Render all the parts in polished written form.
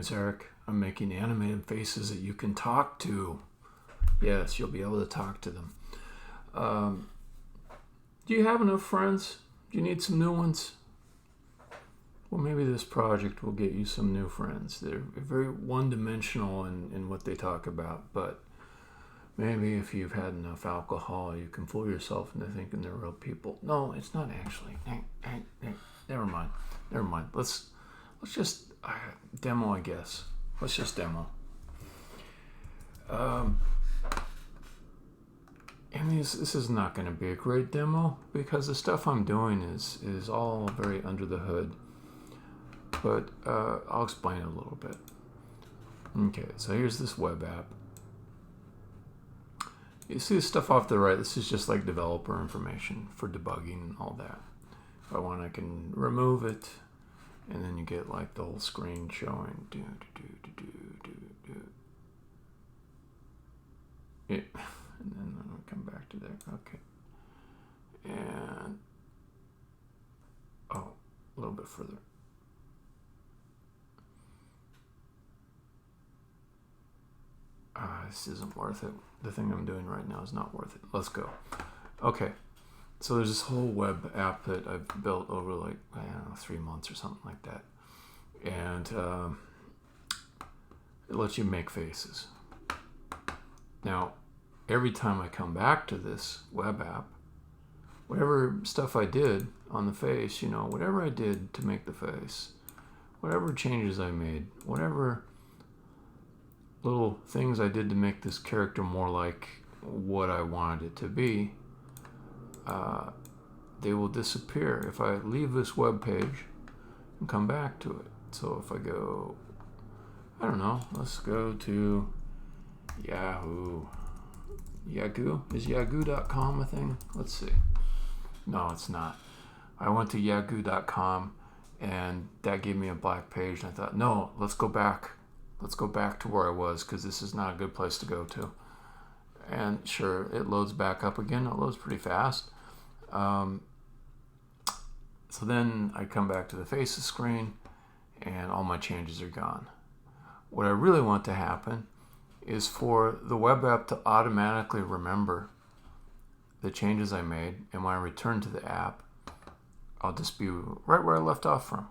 name's Eric. I'm making animated faces that you can talk to. Yes, you'll be able to talk to them. Do you have enough friends? Do you need some new ones? Well, maybe this project will get you some new friends. They're very one-dimensional in what they talk about, but maybe if you've had enough alcohol, you can fool yourself into thinking they're real people. No, it's not actually. Never mind. Let's just demo, I guess. Let's just demo. And this is not going to be a great demo because the stuff I'm doing is all very under the hood. But I'll explain it a little bit. Okay, so here's this web app. You see the stuff off the right. This is just like developer information for debugging and all that. If I want, I can remove it, and then you get like the whole screen showing. And then I'll come back to there. Okay. And a little bit further. This isn't worth it. The thing I'm doing right now is not worth it. Let's go. Okay. So there's this whole web app that I've built over like, 3 months or something like that. And it lets you make faces. Now, every time I come back to this web app, whatever stuff I did on the face, whatever I did to make the face, whatever changes I made, whatever little things I did to make this character more like what I wanted it to be, they will disappear if I leave this web page and come back to it. So if I go, I don't know, let's go to Yahoo. Yahoo? Is Yahoo.com a thing? Let's see. No, it's not. I went to Yahoo.com and that gave me a black page, and I thought, no, let's go back. Let's go back to where I was because this is not a good place to go to. And sure, it loads back up again. It loads pretty fast. So then I come back to the faces screen and all my changes are gone. What I really want to happen is for the web app to automatically remember the changes I made, and when I return to the app, I'll just be right where I left off from.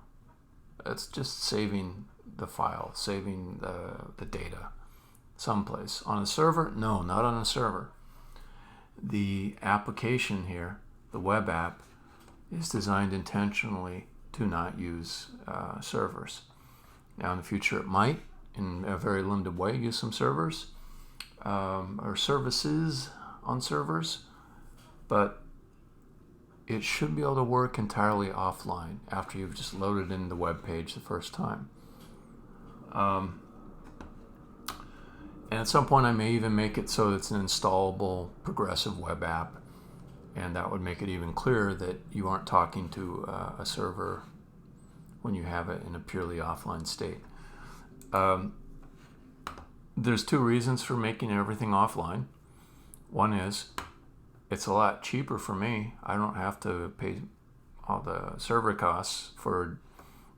It's just saving the file, saving the data someplace. On a server? No, not on a server. The application here, the web app, is designed intentionally to not use servers. Now in the future it might, in a very limited way, use some servers or services on servers, but it should be able to work entirely offline after you've just loaded in the web page the first time. And at some point I may even make it so it's an installable progressive web app, and that would make it even clearer that you aren't talking to a server when you have it in a purely offline state. There's two reasons for making everything offline. One is it's a lot cheaper for me. I don't have to pay all the server costs for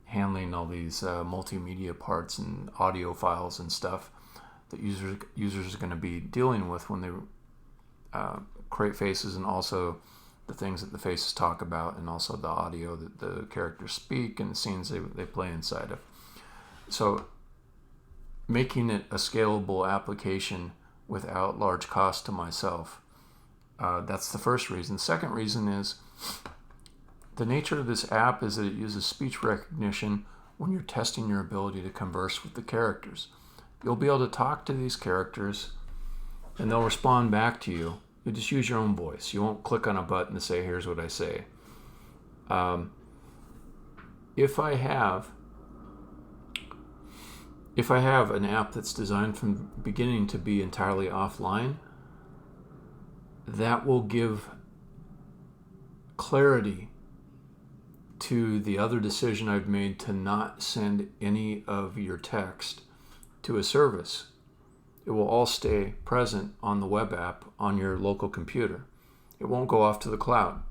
handling all these multimedia parts and audio files and stuff that users are going to be dealing with when they create faces, and also the things that the faces talk about, and also the audio that the characters speak and the scenes they play inside of. So making it a scalable application without large cost to myself, that's the first reason. Second reason is the nature of this app is that it uses speech recognition when you're testing your ability to converse with the characters. You'll be able to talk to these characters and they'll respond back to you. You just use your own voice. You won't click on a button to say, here's what I say. If I have an app that's designed from the beginning to be entirely offline, that will give clarity to the other decision I've made to not send any of your text to a service. It will all stay present on the web app on your local computer. It won't go off to the cloud,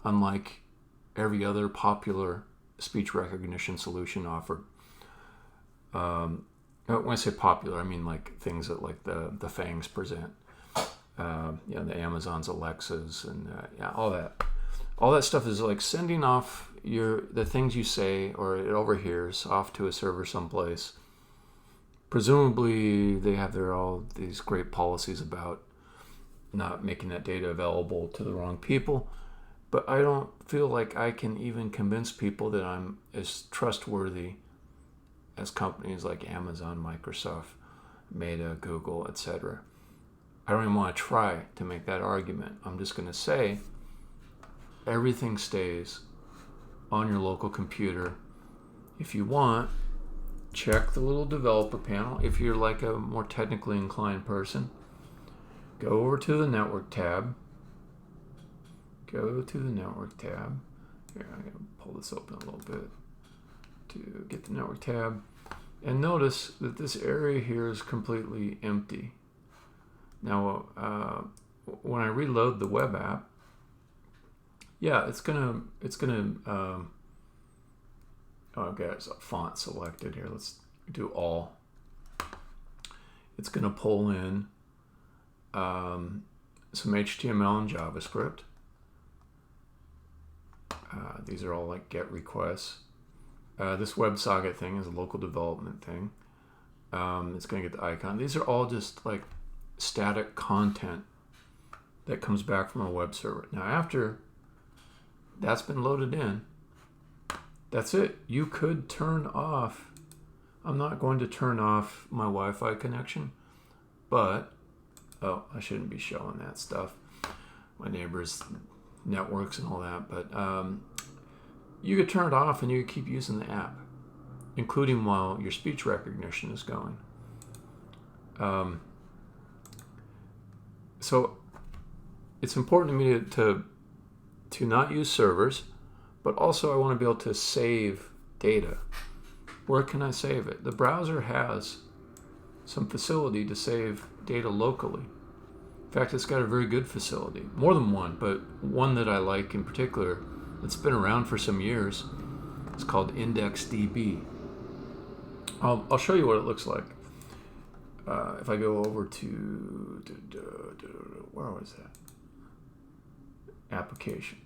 unlike every other popular speech recognition solution offered. When I say popular, I mean like things that like the FANGs present. The Amazon's Alexas and all that. All that stuff is like sending off the things you say, or it overhears off to a server someplace. Presumably, they have all these great policies about not making that data available to the wrong people. But I don't feel like I can even convince people that I'm as trustworthy as companies like Amazon, Microsoft, Meta, Google, etc. I don't even want to try to make that argument. I'm just going to say everything stays on your local computer. If you want, check the little developer panel. If you're like a more technically inclined person, go over to the network tab. Go to the network tab. Here, I'm going to pull this open a little bit to get the network tab. And notice that this area here is completely empty. Now, when I reload the web app, yeah, it's gonna. Oh, I've got a font selected here. Let's do all. It's gonna pull in some HTML and JavaScript. These are all like GET requests. This WebSocket thing is a local development thing. It's going to get the icon. These are all just like static content that comes back from a web server. Now, after that's been loaded in, that's it. You could turn off. I'm not going to turn off my Wi-Fi connection, but I shouldn't be showing that stuff. My neighbors' networks and all that, but you could turn it off and you could keep using the app, including while your speech recognition is going. So it's important to me to not use servers, but also I want to be able to save data. Where can I save it? The browser has some facility to save data locally. In fact, it's got a very good facility. More than one, but one that I like in particular that's been around for some years. It's called IndexedDB. I'll show you what it looks like. If I go over to, where was that? Application.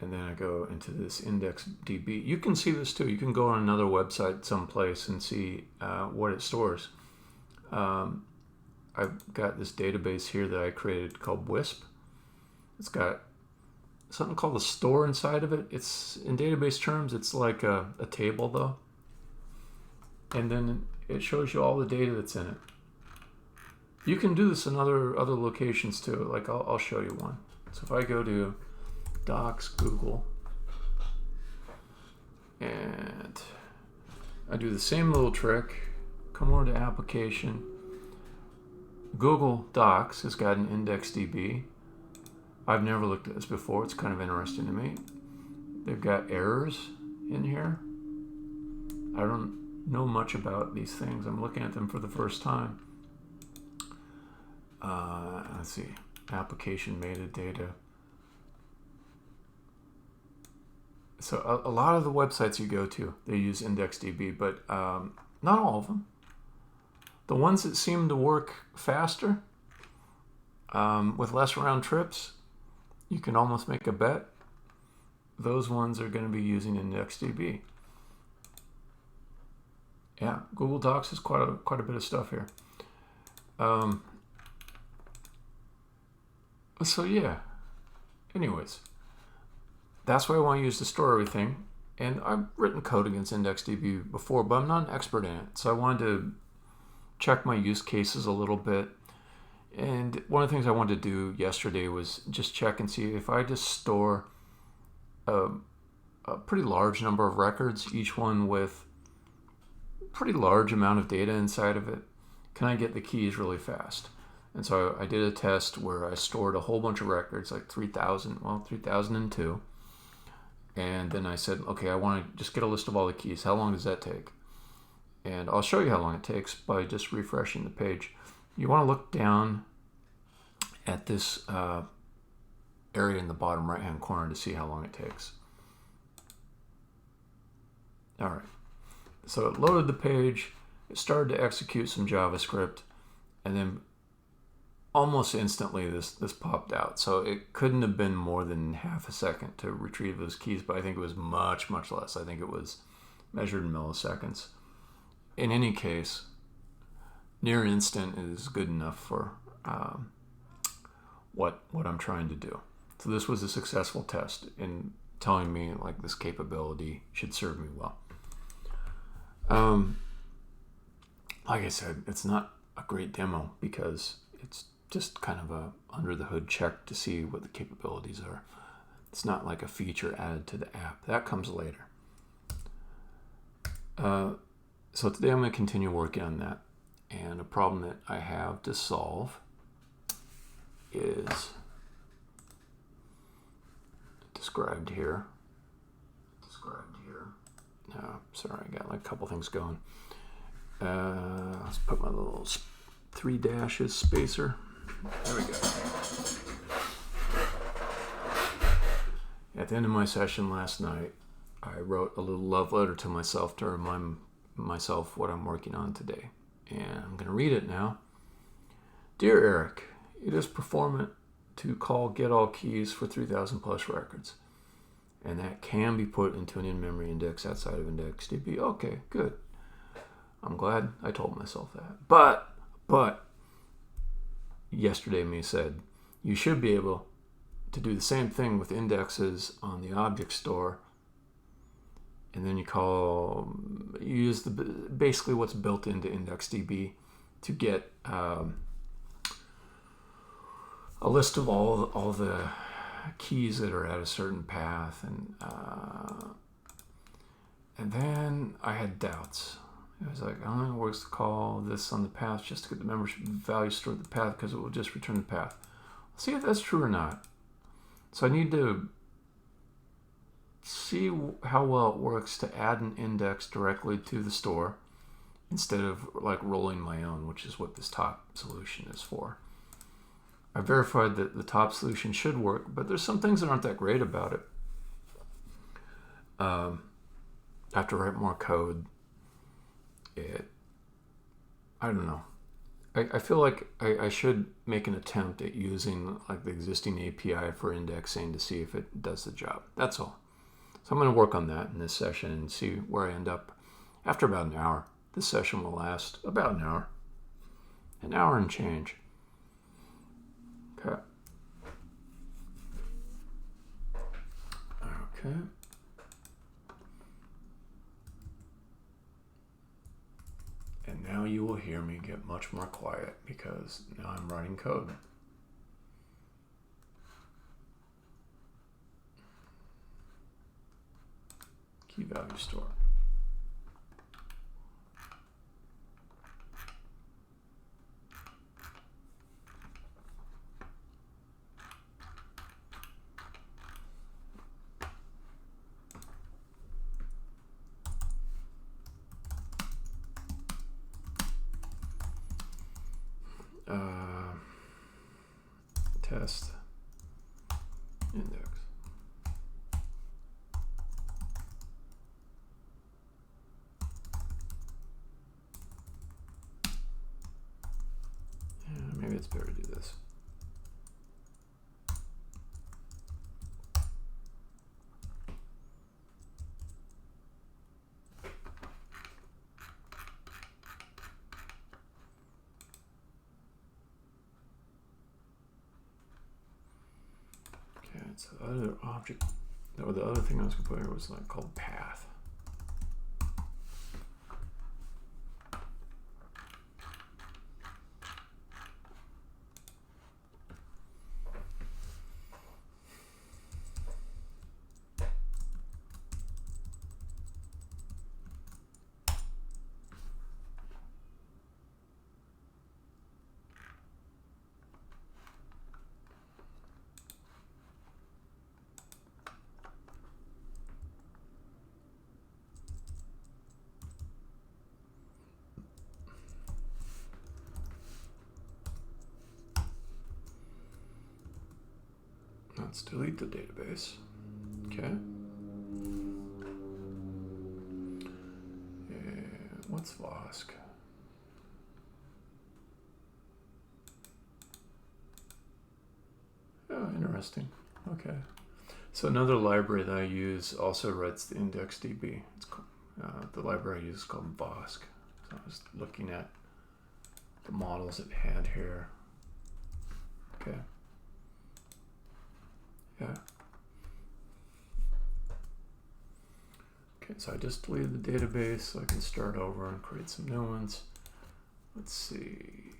And then I go into this IndexedDB. You can see this too. You can go on another website someplace and see what it stores. I've got this database here that I created called WISP. It's got something called a store inside of it. It's, in database terms, it's like a table though. And then it shows you all the data that's in it. You can do this in other locations too. Like I'll show you one. So if I go to Docs, Google, and I do the same little trick, come over to Application. Google Docs has got an IndexedDB. I've never looked at this before. It's kind of interesting to me. They've got errors in here. I don't know much about these things. I'm looking at them for the first time. Let's see. Application metadata. So a lot of the websites you go to, they use IndexedDB, but not all of them. The ones that seem to work faster, with less round trips, you can almost make a bet. Those ones are going to be using IndexedDB. Yeah, Google Docs has quite a bit of stuff here. So yeah, anyways, that's why I want to use to store everything. And I've written code against IndexedDB before, but I'm not an expert in it. So I wanted to check my use cases a little bit. And one of the things I wanted to do yesterday was just check and see if I just store a pretty large number of records, each one with a pretty large amount of data inside of it, can I get the keys really fast? And so I did a test where I stored a whole bunch of records, like 3,002. And then I said, okay, I want to just get a list of all the keys. How long does that take? And I'll show you how long it takes by just refreshing the page. You want to look down at this area in the bottom right-hand corner to see how long it takes. All right. So it loaded the page, it started to execute some JavaScript, and then almost instantly this popped out. So it couldn't have been more than half a second to retrieve those keys, but I think it was much, much less. I think it was measured in milliseconds. In any case, near instant is good enough for what I'm trying to do. So this was a successful test in telling me like this capability should serve me well. Like I said, it's not a great demo because it's just kind of a under the hood check to see what the capabilities are. It's not like a feature added to the app. That comes later. So today I'm going to continue working on that. And a problem that I have to solve is described here. No, sorry, I got like a couple things going. Let's put my little 3 dashes spacer. There we go. At the end of my session last night, I wrote a little love letter to myself to remind myself what I'm working on today. And I'm going to read it now. Dear Eric, it is performant to call getAllKeys for 3,000 plus records. And that can be put into an in-memory index outside of IndexedDB. Okay, good. I'm glad I told myself that. But, yesterday me said, you should be able to do the same thing with indexes on the object store. And then you use basically what's built into IndexedDB to get a list of all the keys that are at a certain path, and then I had doubts. It was like, oh, it works to call this on the path just to get the membership value stored at the path because it will just return the path. Let's see if that's true or not. So I need to see how well it works to add an index directly to the store instead of like rolling my own, which is what this top solution is for. I verified that the top solution should work, but there's some things that aren't that great about it. I have to write more code. I don't know. I feel like I should make an attempt at using like the existing API for indexing to see if it does the job. That's all. So I'm going to work on that in this session and see where I end up after about an hour. This session will last about an hour and change. Okay. And now you will hear me get much more quiet because now I'm writing code. Key value store. Test index. Yeah, maybe it's better to do this. So the other object, or the other thing I was going to put here was like called path. Let's delete the database. Okay. What's Vosk? Oh, interesting. Okay. So another library that I use also writes the IndexedDB. It's called, the library I use is called Vosk. So I was looking at the models it had here. Okay. Yeah. Okay, so I just deleted the database so I can start over and create some new ones. Let's see.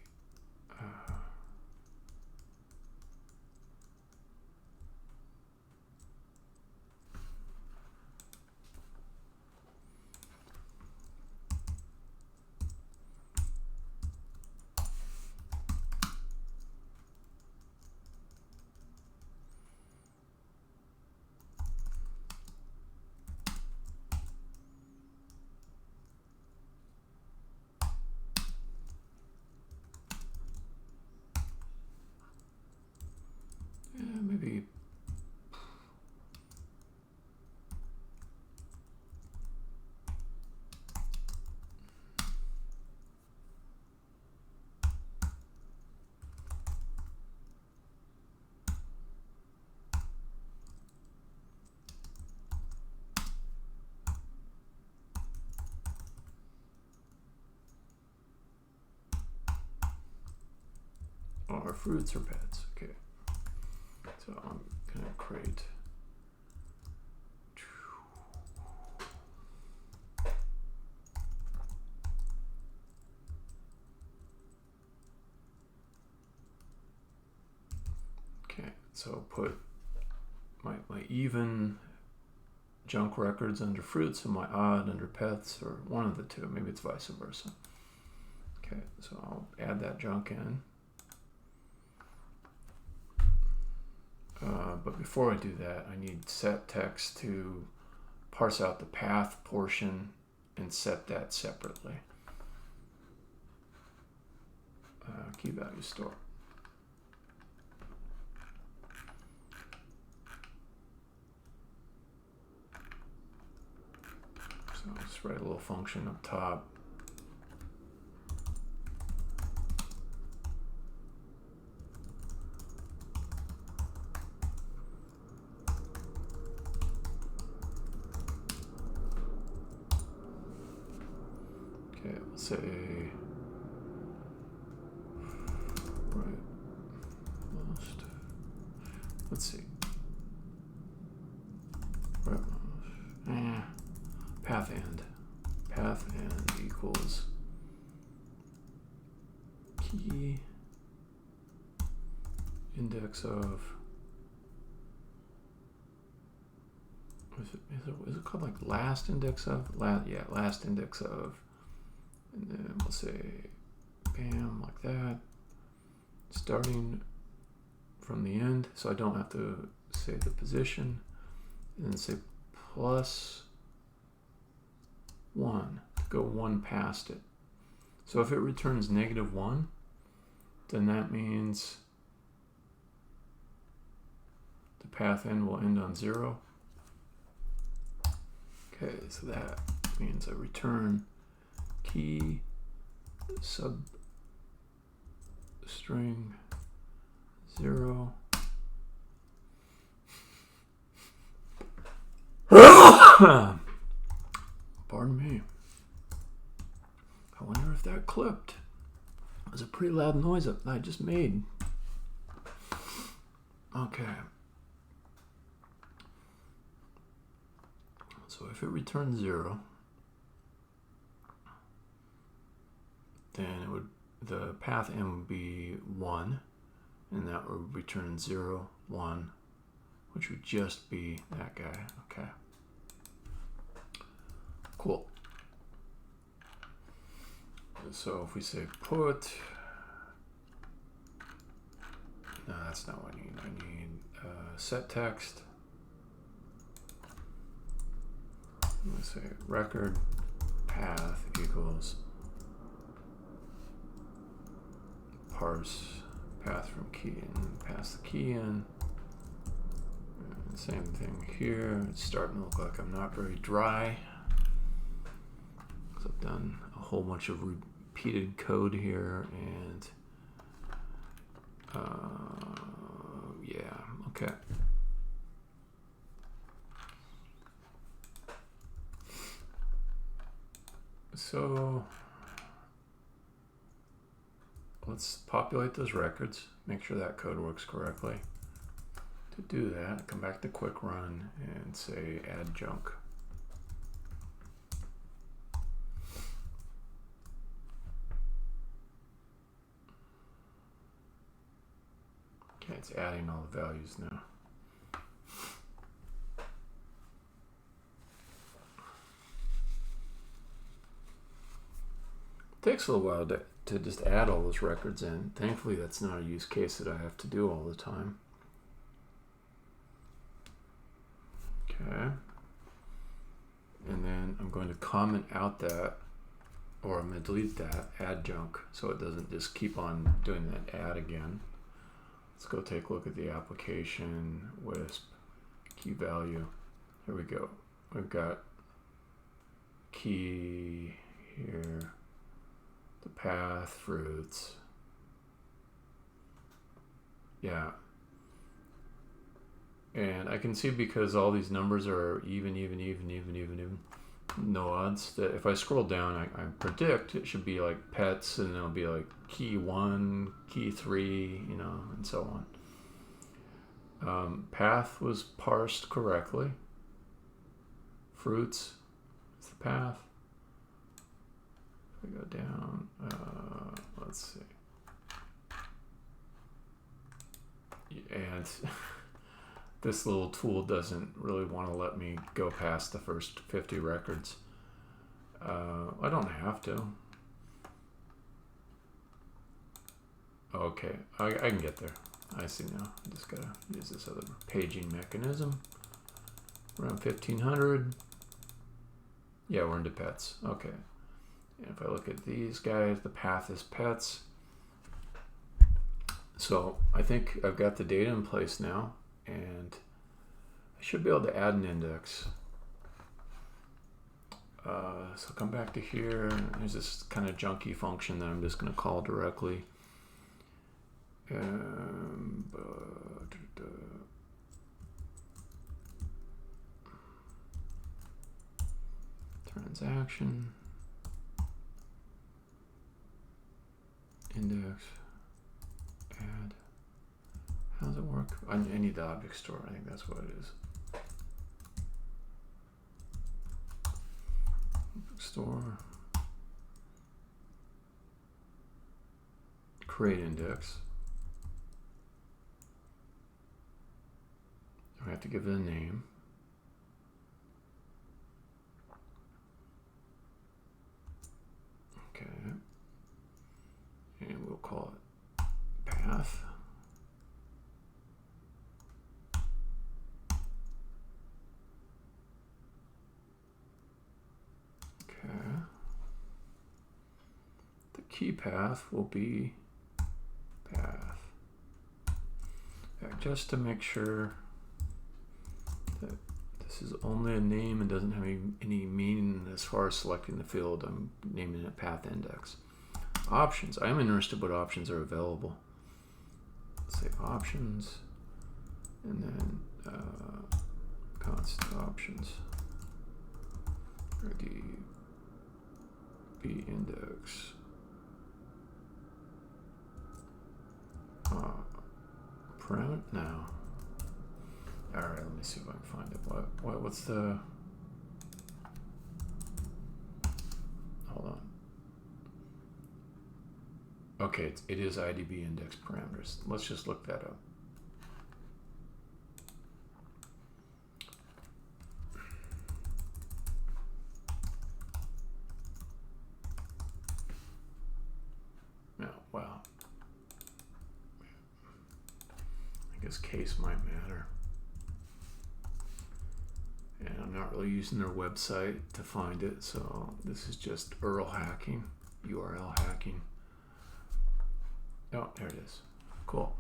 Maybe our fruits or pets. Okay. So I'm going to create so put my even junk records under fruits and my odd under pets, or one of the two. Maybe it's vice versa. Okay, so I'll add that junk in. But before I do that, I need set text to parse out the path portion and set that separately. Key value store. So I'll just write a little function up top. Okay, we'll say right most. Let's see. Right most. Path end equals key index of. Is it called like last index of? Last index of. And then we'll say bam, like that. Starting from the end, so I don't have to say the position. And then say plus 1 to go 1 past it. So if it returns -1, then that means the path end will end on 0. Okay, so that means I return key substring 0. Pardon me. I wonder if that clipped. It was a pretty loud noise that I just made. Okay. So if it returns 0, then the path end would be 1, and that would return 0, 1, which would just be that guy. Okay. Cool. So if we say put, no, that's not what I need. I need set text. Let's say record path equals parse path from key, and pass the key in. And same thing here. It's starting to look like I'm not very dry, because I've done a whole bunch of repeated code here, and yeah, okay. So let's populate those records, make sure that code works correctly. To do that, come back to quick run and say add junk. Okay, it's adding all the values now. Takes a little while to just add all those records in. Thankfully, that's not a use case that I have to do all the time. Okay. And then I'm going to comment out that, or I'm going to delete that add junk so it doesn't just keep on doing that add again. Let's go take a look at the application, Wisp, key value. Here we go. We've got key here, the path, fruits. Yeah. And I can see because all these numbers are even, no odds, that if I scroll down, I predict it should be like pets, and it'll be like key 1, key 3, you know, and so on. Path was parsed correctly. Fruits is the path. If I go down, let's see. And this little tool doesn't really want to let me go past the first 50 records. I don't have to. Okay, I can get there. I see now. I just gotta use this other paging mechanism. Around 1500. Yeah, we're into pets. Okay. And if I look at these guys, the path is pets. So I think I've got the data in place now, and I should be able to add an index. So come back to here. There's this kind of junky function that I'm just going to call directly. Transaction. Index. Add. How does it work? I need the object store. I think that's what it is. Object store. Create index. I have to give it a name. Okay. And we'll call it path. Okay. The key path will be path. Just to make sure that this is only a name and doesn't have any meaning as far as selecting the field, I'm naming it path index. Options. I am interested what options are available. Let's say options, and then constant options for the B index. Parameter now. All right, let me see if I can find it. What's the? Hold on. Okay, it is IDB index parameters. Let's just look that up. No, wow. I guess case might matter. And I'm not really using their website to find it, so this is just URL hacking, URL hacking. Oh, there it is. Cool.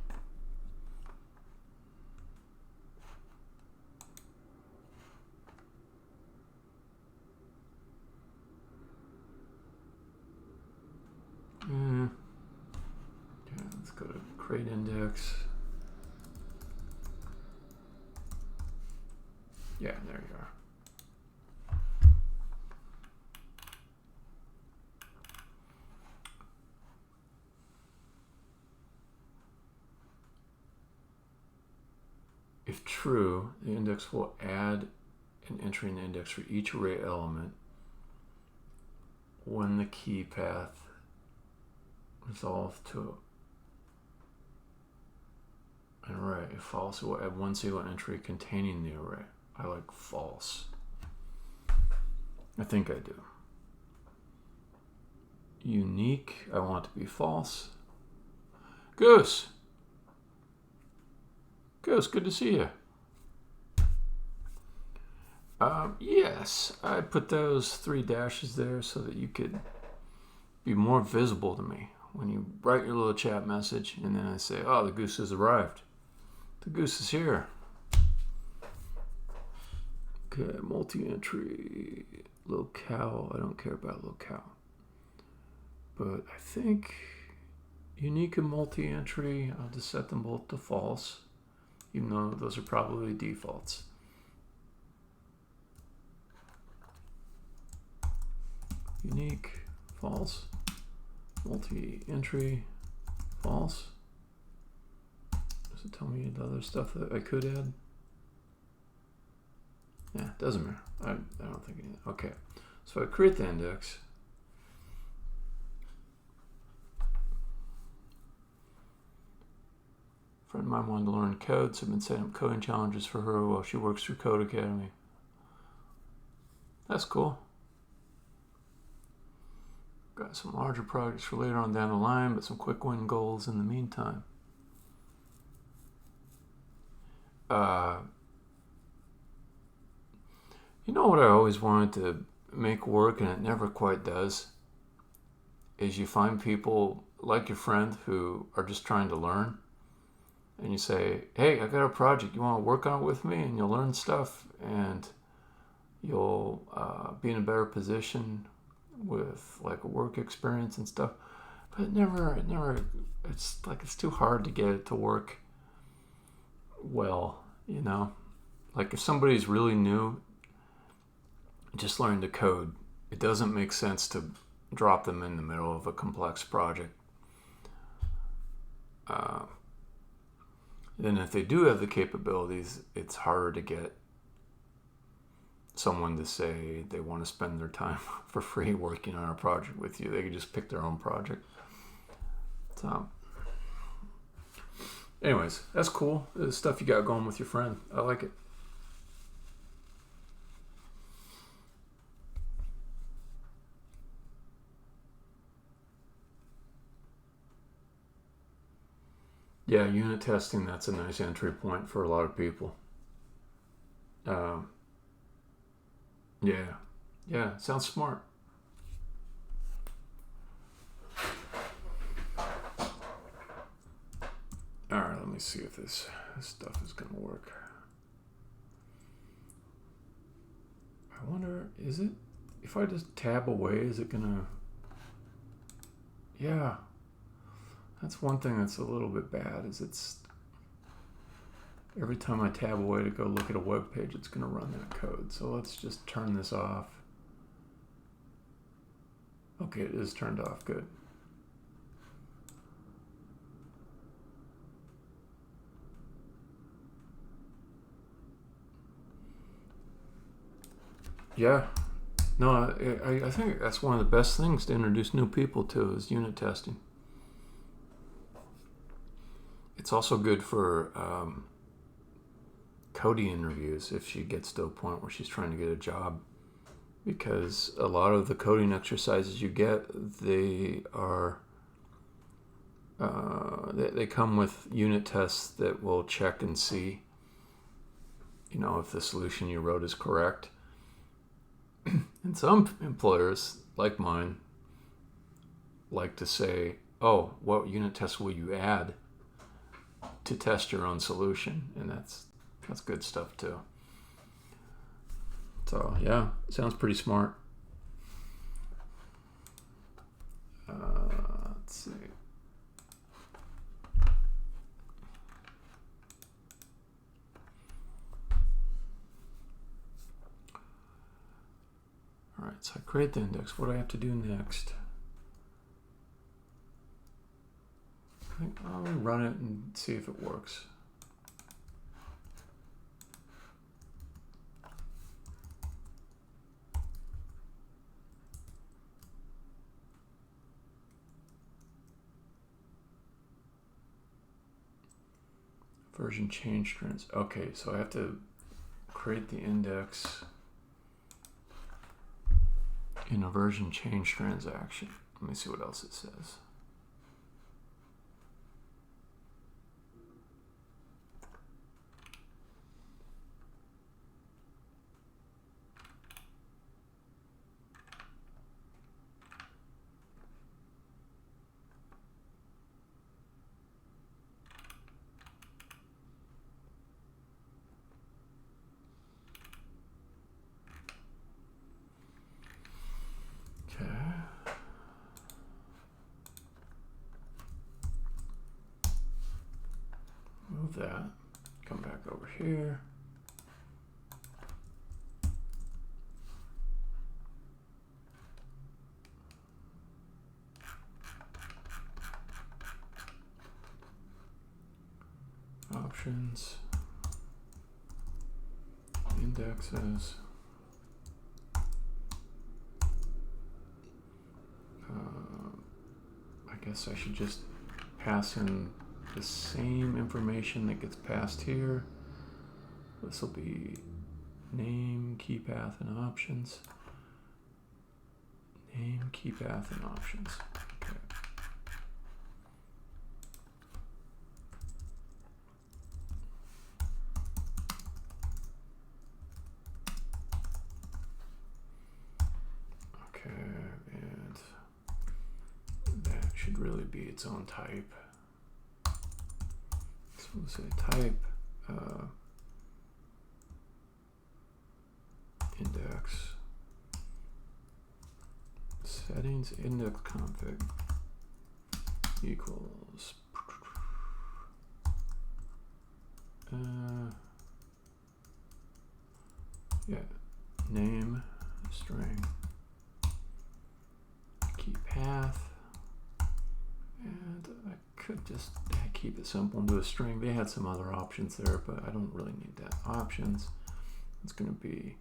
Create index. Yeah, there you are. If true, the index will add an entry in the index for each array element when the key path resolved to an array. If false, it will add one single entry containing the array. I like false. I think I do. Unique, I want it to be false. Goose! Goose, good to see you. Yes, I put those 3 dashes there so that you could be more visible to me when you write your little chat message, and then I say, oh, the goose has arrived. The goose is here. Okay, multi-entry, locale. I don't care about locale. But I think unique and multi-entry, I'll just set them both to false, even though those are probably defaults. Unique, false. Multi-entry, false. Does it tell me the other stuff that I could add? Yeah, doesn't matter. I don't think it. Okay, so I create the index. A friend of mine wanted to learn code, so I've been setting up coding challenges for her while she works through Code Academy. That's cool. Got some larger projects for later on down the line, but some quick win goals in the meantime. You know what I always wanted to make work, and it never quite does, is you find people like your friend who are just trying to learn, and you say, hey, I got a project, you want to work on it with me? And you'll learn stuff, and you'll be in a better position with like a work experience and stuff. But it's like it's too hard to get it to work well, you know? Like if somebody's really new, just learning to code, it doesn't make sense to drop them in the middle of a complex project. Then if they do have the capabilities, it's harder to get someone to say they want to spend their time for free working on a project with you. They could just pick their own project. So, anyways, that's cool. The stuff you got going with your friend. I like it. Yeah, unit testing, that's a nice entry point for a lot of people. Yeah, sounds smart. All right, let me see if this stuff is going to work. I wonder, is it, if I just tab away, is it going to, yeah. That's one thing that's a little bit bad, is it's, every time I tab away to go look at a web page, it's going to run that code. So let's just turn this off. Okay, it is turned off. Good. Yeah. No, I think that's one of the best things to introduce new people to is unit testing. It's also good for coding interviews if she gets to a point where she's trying to get a job, because a lot of the coding exercises you get, they are they come with unit tests that will check and see, you know, if the solution you wrote is correct. And some employers, like mine, like to say, oh, what unit test will you add to test your own solution? And that's good stuff too. So yeah, sounds pretty smart. Let's see. So I create the index. What do I have to do next? I think I'll run it and see if it works. Version change trends. Okay, so I have to create the index in a version change transaction. Let me see what else it says. Move that, come back over here. Options, indexes. I guess I should just pass in the same information that gets passed here. This will be name, key path, and options. Name, key path, and options. Okay. Okay, and that should really be its own type. So we'll say type index settings index config equals yeah, name string key path, and I could just keep it simple and do a string. They had some other options there, but I don't really need that. Options, it's going to be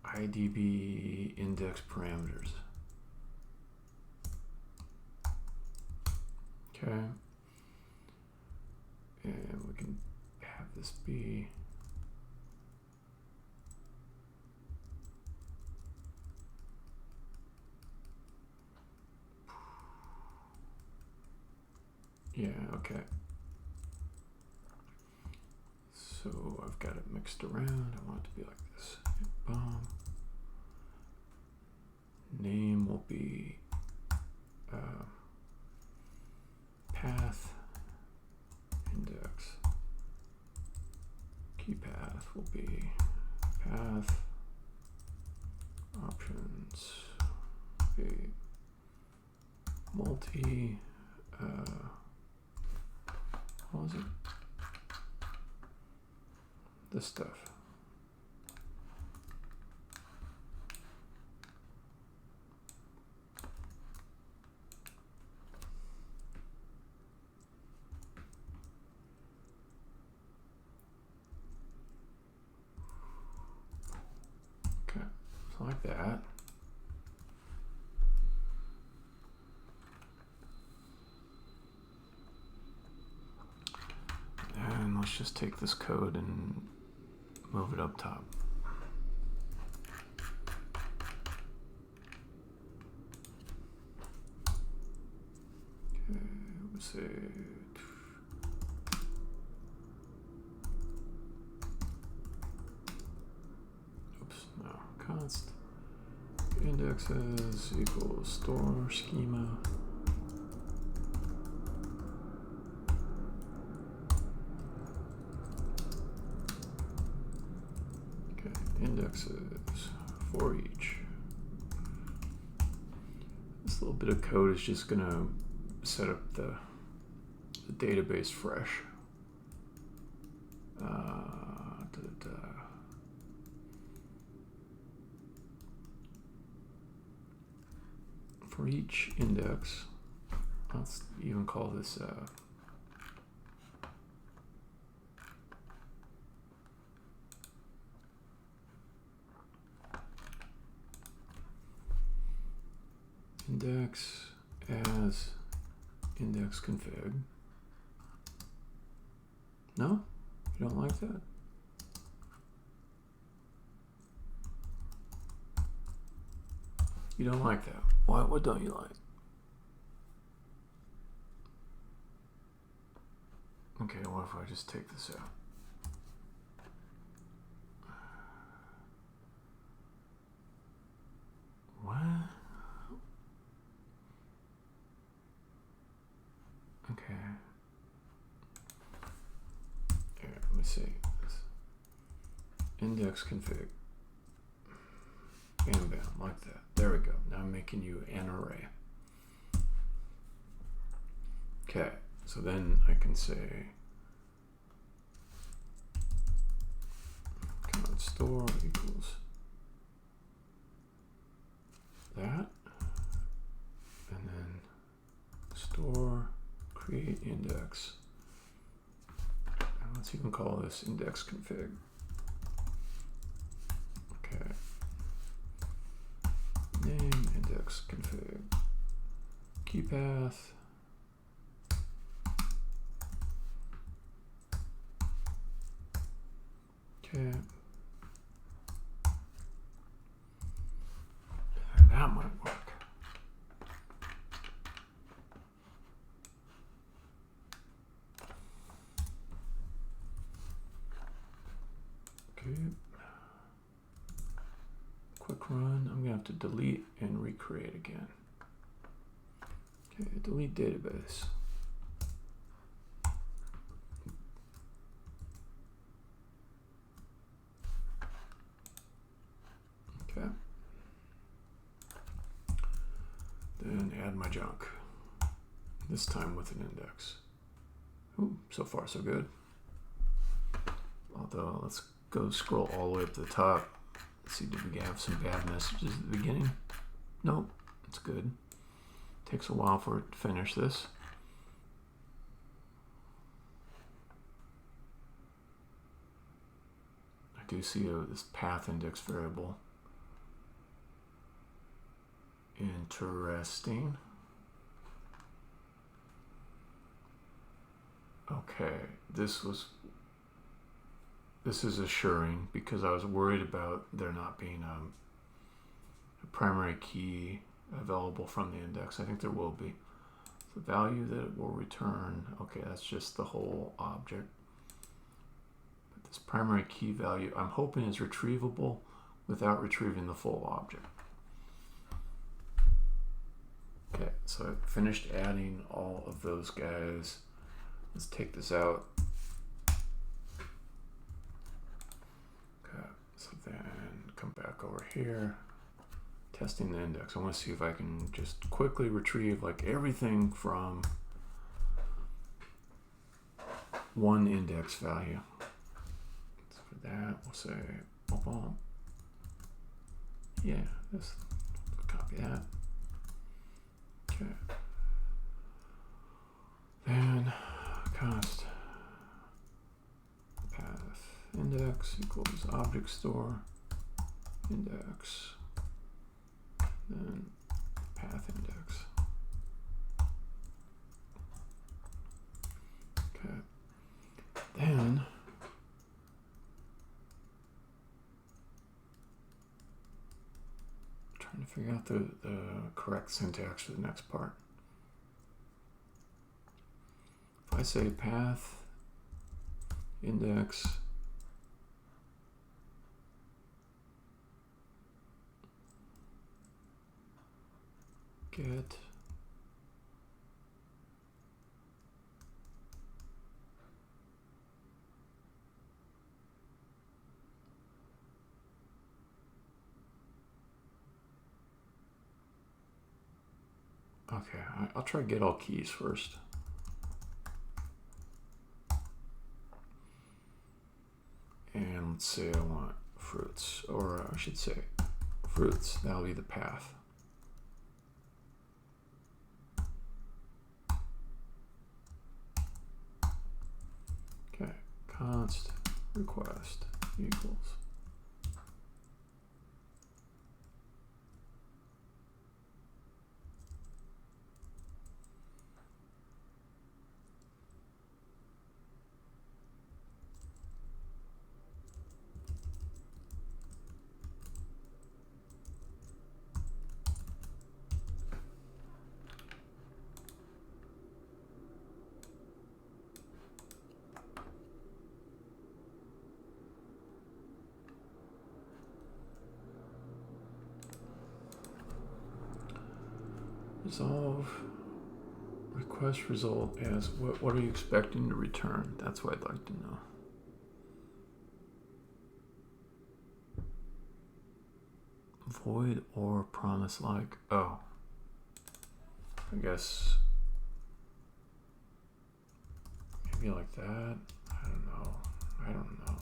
IDB index parameters. Okay, and we can have this be okay. So I've got it mixed around. I want it to be like this. Boom. Name will be path index. Key path will be path. Options be multi. What was it? This stuff. Okay, so like that. And let's just take this code and move it up top. Okay, we'll say const indexes equals store schema. Okay, indexes for each. This little bit of code is just going to set up the database fresh. for each index, let's even call this index as index config. No? You don't like that? You don't like that. Why? What don't you like? Okay, what if I just take this out? What? Okay. Here, let me see. Index config. Bam, bam, like that. There we go. Now I'm making you an array. Okay, so then I can say command store equals that, and then store create index, and let's even call this index config. Okay. Name index config. Key path. Okay. That might work. Okay. Quick run. I'm gonna have to delete and recreate again. Okay, delete database. Okay. Then add my junk. This time with an index. Ooh, so far so good. Although let's go scroll all the way up to the top. Let's see, did we have some bad messages at the beginning? Nope, it's good. Takes a while for it to finish this. I do see this path index variable. Interesting. Okay, this is assuring because I was worried about there not being a primary key available from the index. I think there will be. The value that it will return, okay, that's just the whole object. But this primary key value, I'm hoping is retrievable without retrieving the full object. Okay, so I finished adding all of those guys. Let's take this out. Okay, so then come back over here. Testing the index. I want to see if I can just quickly retrieve like everything from one index value. So for that, we'll say, oh, yeah, let's copy that. Okay. Then const path index equals object store index, then path index. Okay. Then trying to figure out the correct syntax for the next part. If I say path index get okay, I'll try get all keys first. And let's say I want fruits, or I should say fruits, that'll be the path. const request equals. Resolve request result as what are you expecting to return? That's what I'd like to know. Void or promise like. Oh, I guess maybe like that. I don't know.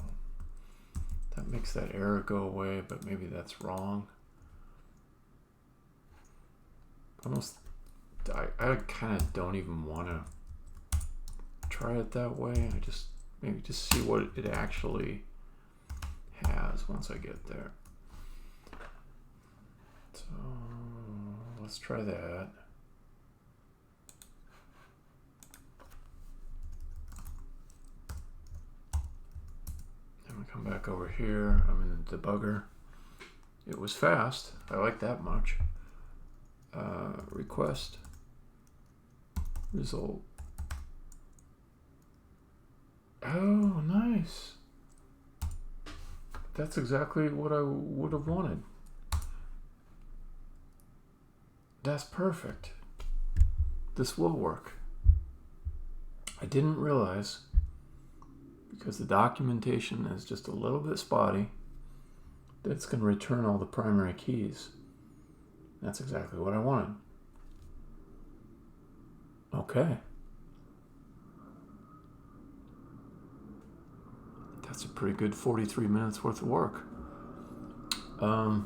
That makes that error go away, but maybe that's wrong. I kind of don't even want to try it that way. I just maybe just see what it actually has once I get there. So let's try that. Then we come back over here. I'm in the debugger. It was fast. I like that much. Request result. Oh, nice. That's exactly what I would have wanted. That's perfect. This will work. I didn't realize, because the documentation is just a little bit spotty, that it's going to return all the primary keys. That's exactly what I wanted. Okay. That's a pretty good 43 minutes worth of work. I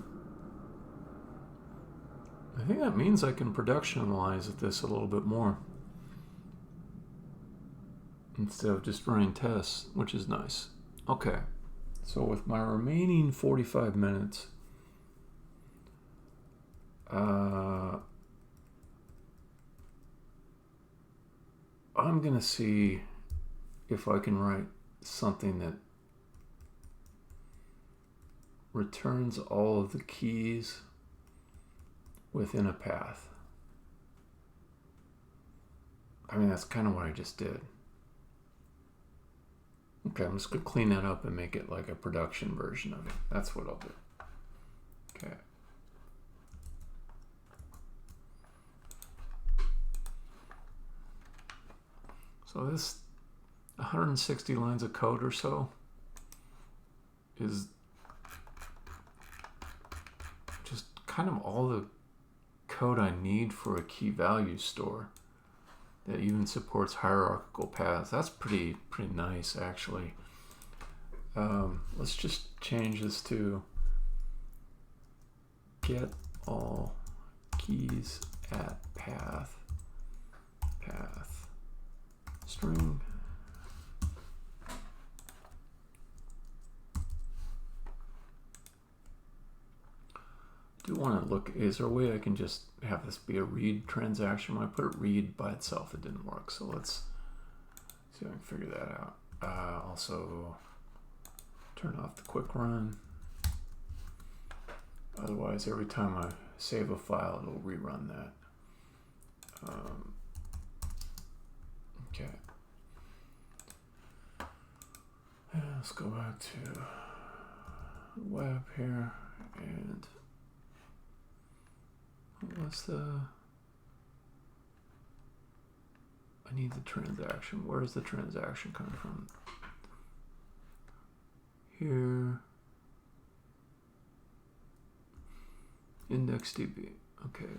think that means I can productionalize this a little bit more instead of just running tests, which is nice. Okay. So with my remaining 45 minutes, I'm going to see if I can write something that returns all of the keys within a path. I mean, that's kind of what I just did. Okay, I'm just going to clean that up and make it like a production version of it. That's what I'll do. Okay. So this 160 lines of code or so is just kind of all the code I need for a key value store that even supports hierarchical paths. That's pretty nice, actually. Let's just change this to get all keys at path string. Do want to look, is there a way I can just have this be a read transaction? When I put it read by itself, it didn't work. So let's see if I can figure that out. Also turn off the quick run. Otherwise, every time I save a file, it'll rerun that. Okay. Let's go back to web here, and what's the, I need the transaction. Where's the transaction coming from? Here. IndexedDB. Okay.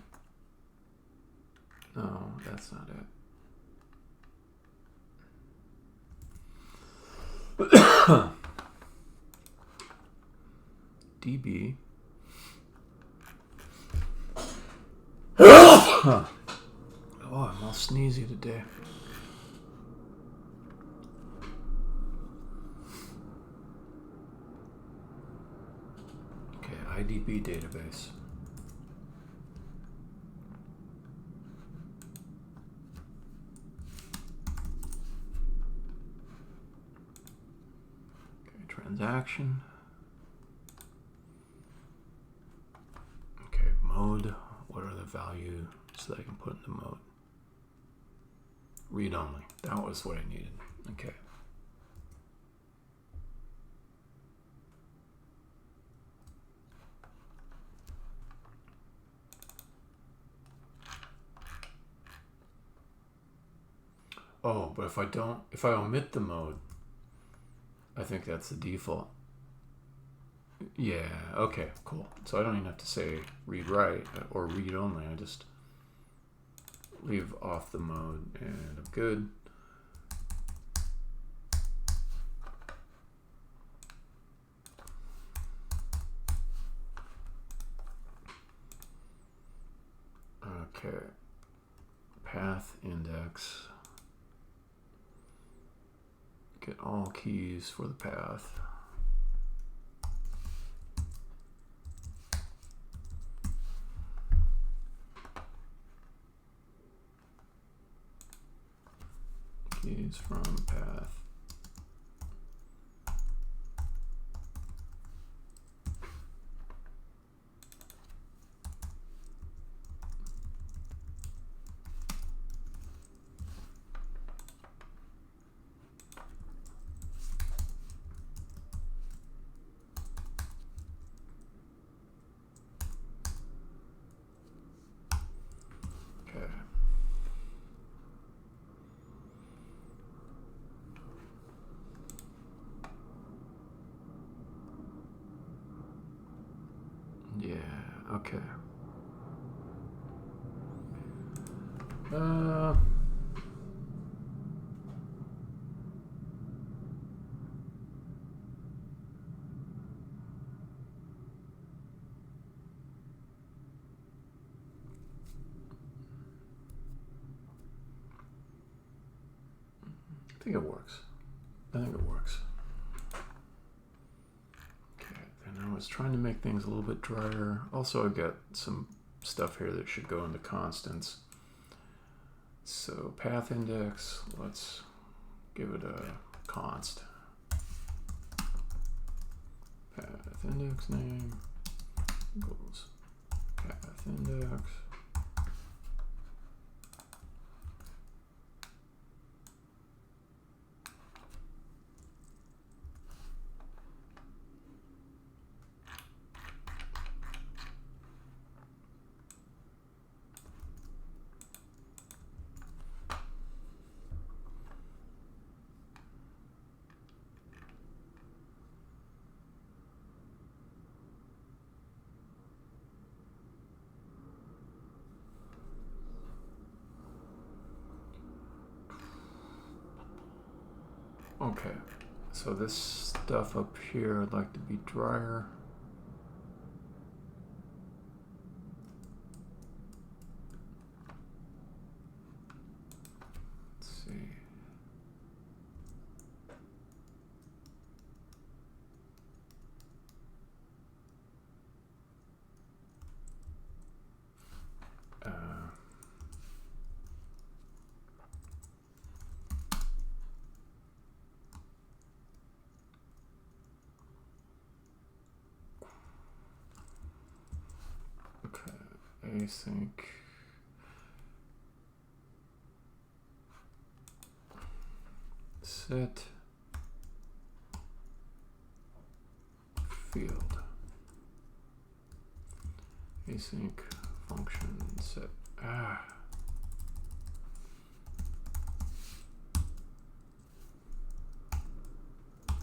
No, that's not it. DB. Oh, I'm all sneezy today. IDB database. Okay, transaction. Okay, mode. What are the values that I can put in the mode? Read only. That was what I needed. Okay. Oh, but if I omit the mode, I think that's the default. Yeah, okay, cool. So I don't even have to say read write or read only. I just leave off the mode and I'm good. Okay, path index. Get all keys for the path. Keys from path. Yeah, okay. I think it works. I think it works. Okay, and I was trying to make things a little bit drier. Also, I've got some stuff here that should go into constants. So path index, let's give it a const. Path index name equals path index. Okay, so this stuff up here I'd like to be drier. Let's see. Async set field async function set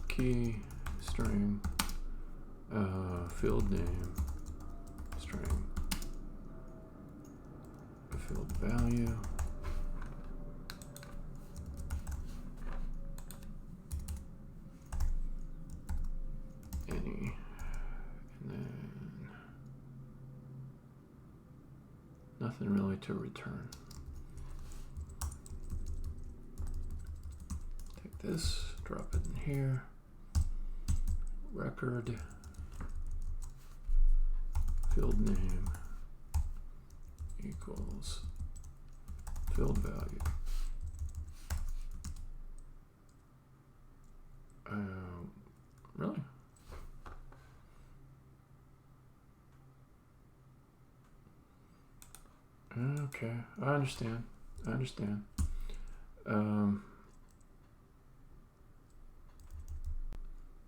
key string field name string field value any and then nothing really to return. Take this, drop it in here, record field name equals field value. Really? Okay, I understand.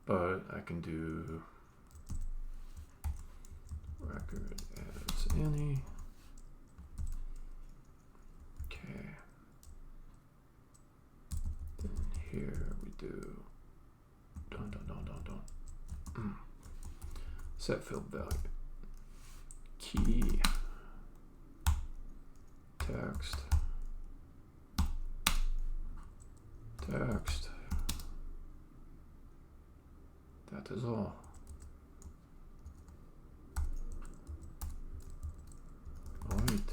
But I can do record as any. Okay. Then here we do set field value. Key. Text. That is all. Wait.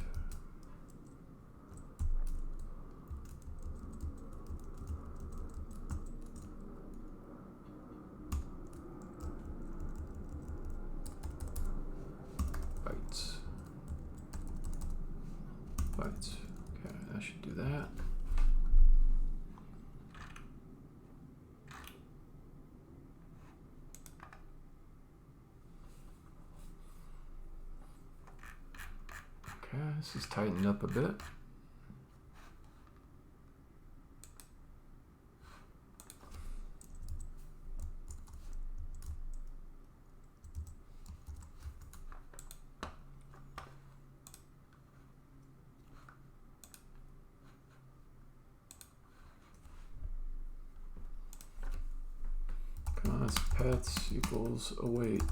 Bytes. Okay, that should do that. Okay, this is tightened up a bit. Pets equals await.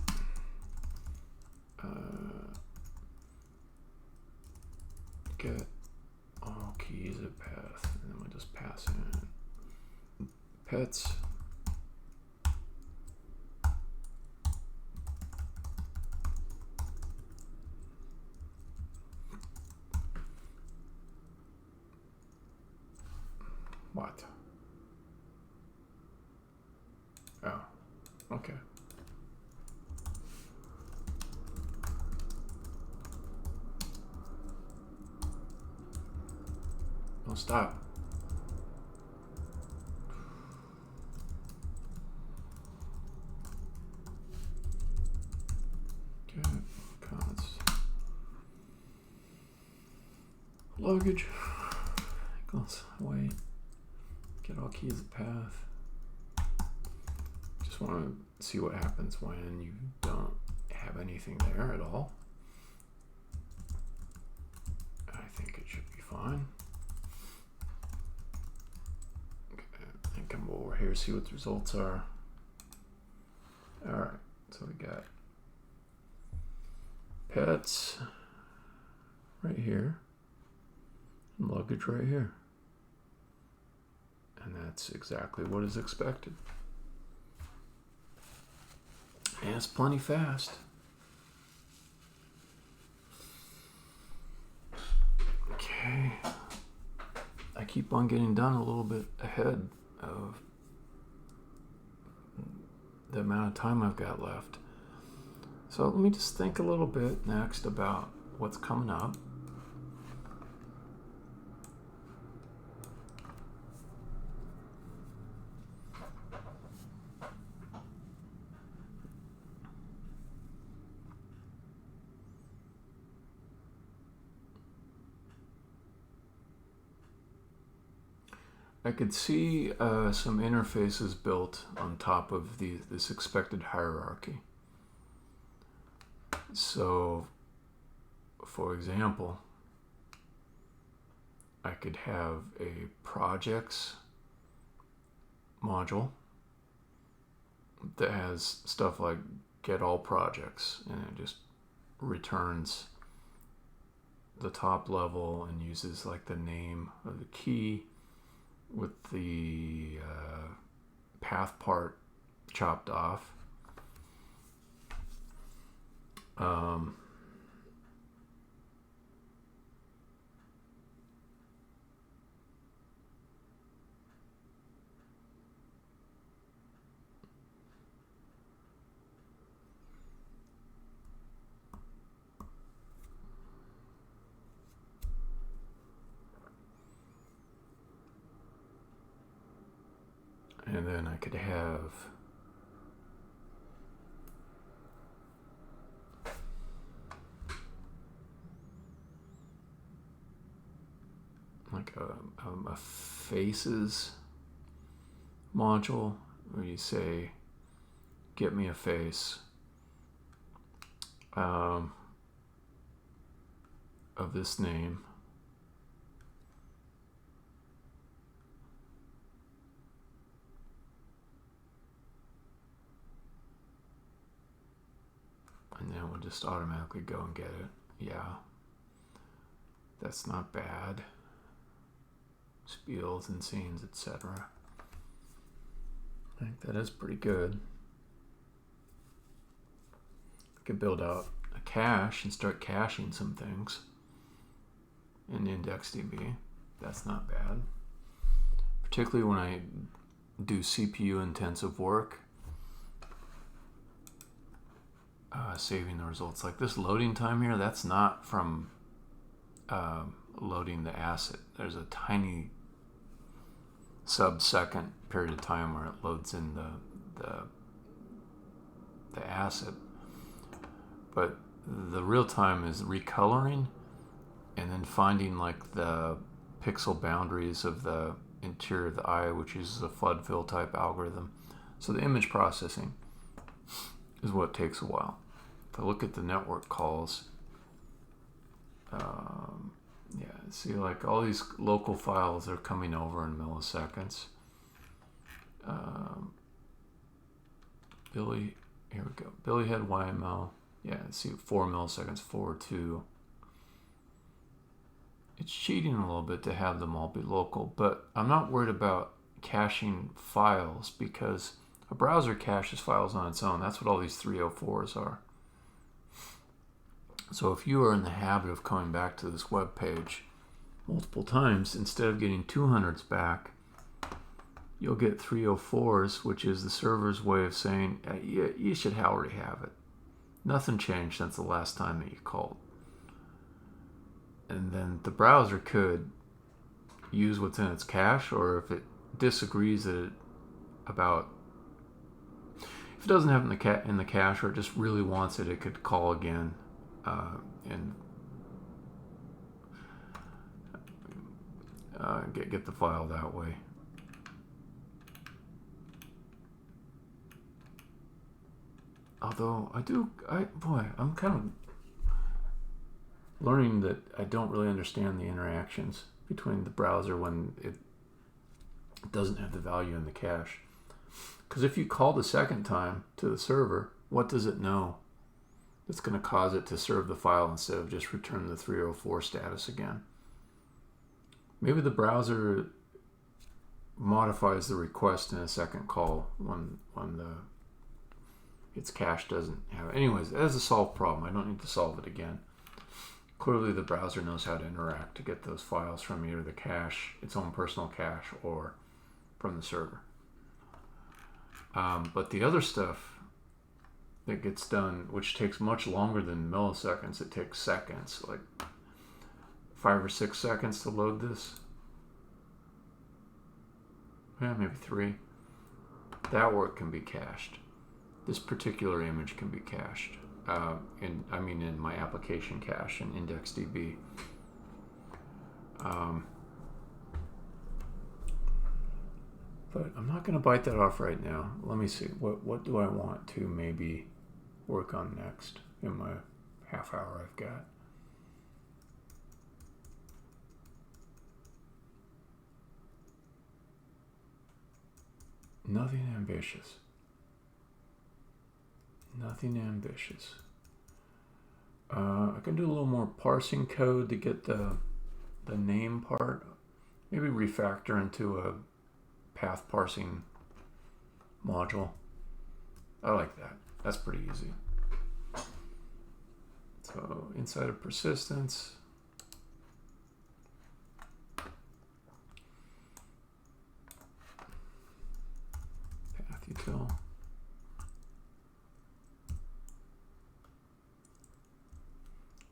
Get all keys at path, and then we just pass in pets. What? Oh, okay. No, stop. Okay, comments. Luggage equals wait. Get all keys at path. Just want to see what happens when you don't have anything there at all. I think it should be fine. Okay, and come over here, see what the results are. Alright, so we got pets right here, and luggage right here. And that's exactly what is expected. And it's plenty fast. Okay. I keep on getting done a little bit ahead of the amount of time I've got left. So let me just think a little bit next about what's coming up. I could see some interfaces built on top of this expected hierarchy. So, for example, I could have a projects module that has stuff like get all projects, and it just returns the top level and uses like the name of the key with the path part chopped off. And then I could have like a faces module where you say, get me a face of this name. And then we'll just automatically go and get it. Yeah, that's not bad. Spiels and scenes, etc. I think that is pretty good. I could build out a cache and start caching some things in IndexedDB. That's not bad. Particularly when I do CPU intensive work. Saving the results. Like this loading time here, that's not from loading the asset. There's a tiny sub-second period of time where it loads in the asset. But the real time is recoloring and then finding like the pixel boundaries of the interior of the eye, which uses a flood fill type algorithm. So the image processing is what takes a while. If I look at the network calls, yeah, see like all these local files are coming over in milliseconds. Billy, here we go. Billy had YML. Yeah, see 4 milliseconds, 4.2. It's cheating a little bit to have them all be local, but I'm not worried about caching files because a browser caches files on its own. That's what all these 304s are. So if you are in the habit of coming back to this web page multiple times, instead of getting 200s back, you'll get 304s, which is the server's way of saying, yeah, you should already have it. Nothing changed since the last time that you called. And then the browser could use what's in its cache, or if it disagrees about, if it doesn't have it in the cache, or it just really wants it, it could call again and get the file that way. Although I'm kind of learning that I don't really understand the interactions between the browser when it doesn't have the value in the cache. Because if you call the second time to the server, what does it know that's going to cause it to serve the file instead of just return the 304 status again? Maybe the browser modifies the request in a second call when its cache doesn't have it. Anyways, that is a solved problem. I don't need to solve it again. Clearly the browser knows how to interact to get those files from either the cache, its own personal cache, or from the server. But the other stuff that gets done, which takes much longer than milliseconds, it takes seconds, like 5 or 6 seconds to load this. Yeah, maybe 3. That work can be cached. This particular image can be cached. In my application cache in IndexedDB. But I'm not going to bite that off right now. Let me see. What do I want to maybe work on next in my half hour I've got? Nothing ambitious. Nothing ambitious. I can do a little more parsing code to get the name part. Maybe refactor into a path parsing module. I like that. That's pretty easy. So inside of persistence, path util.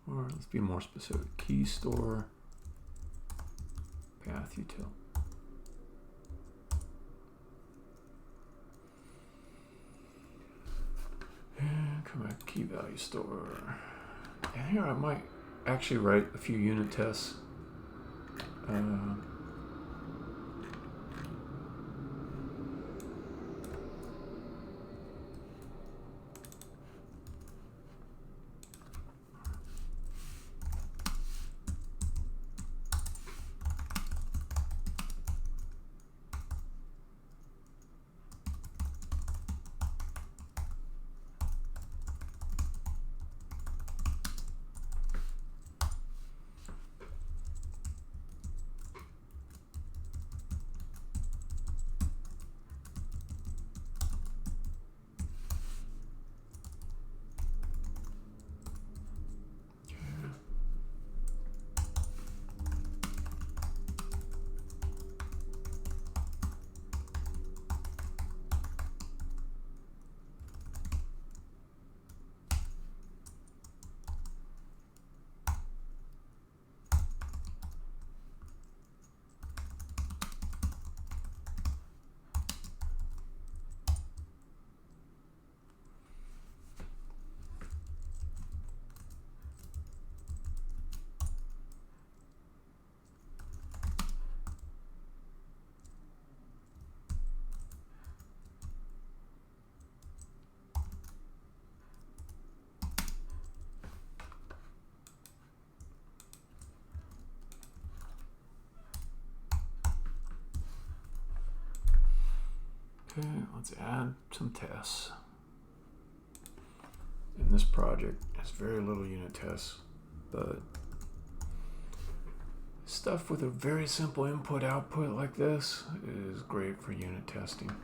Or let's be more specific. Key store, path util. And come back to key value store. And here I might actually write a few unit tests. Okay, let's add some tests. And this project has very little unit tests, but stuff with a very simple input-output like this is great for unit testing.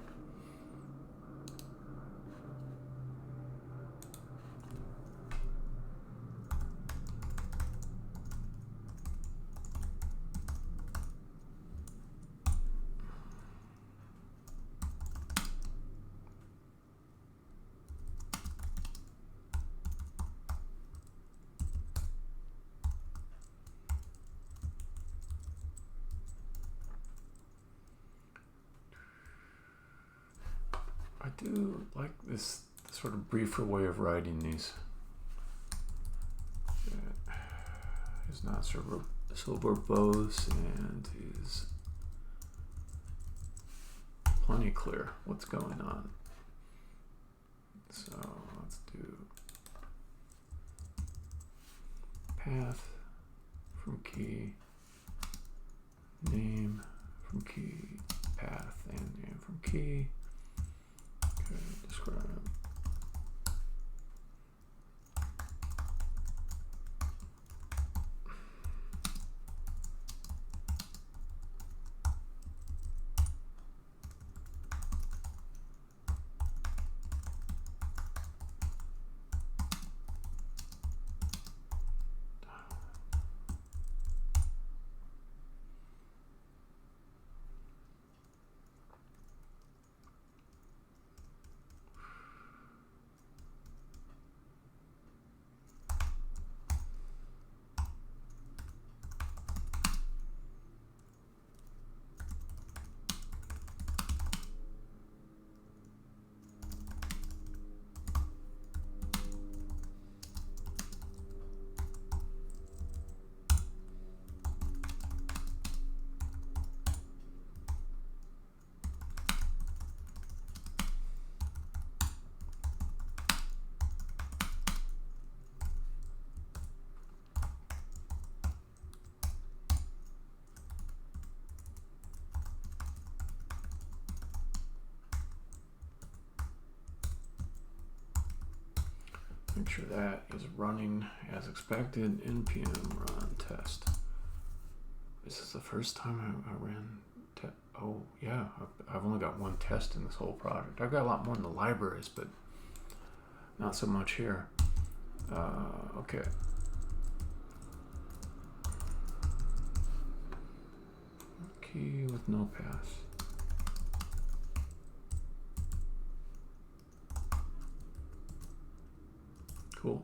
I do like this sort of briefer way of writing these. It's not so verbose and is plenty clear what's going on. So let's do path from key, name from key, path and name from key. Okay, describe. Make sure that is running as expected. npm run test. This is the first time I ran test. Oh yeah, I've only got one test in this whole project. I've got a lot more in the libraries, but not so much here. Okay. Key with no path. Cool.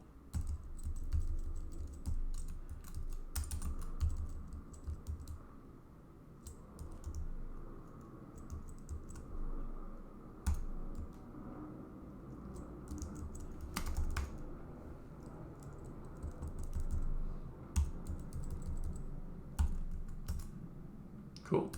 Cool.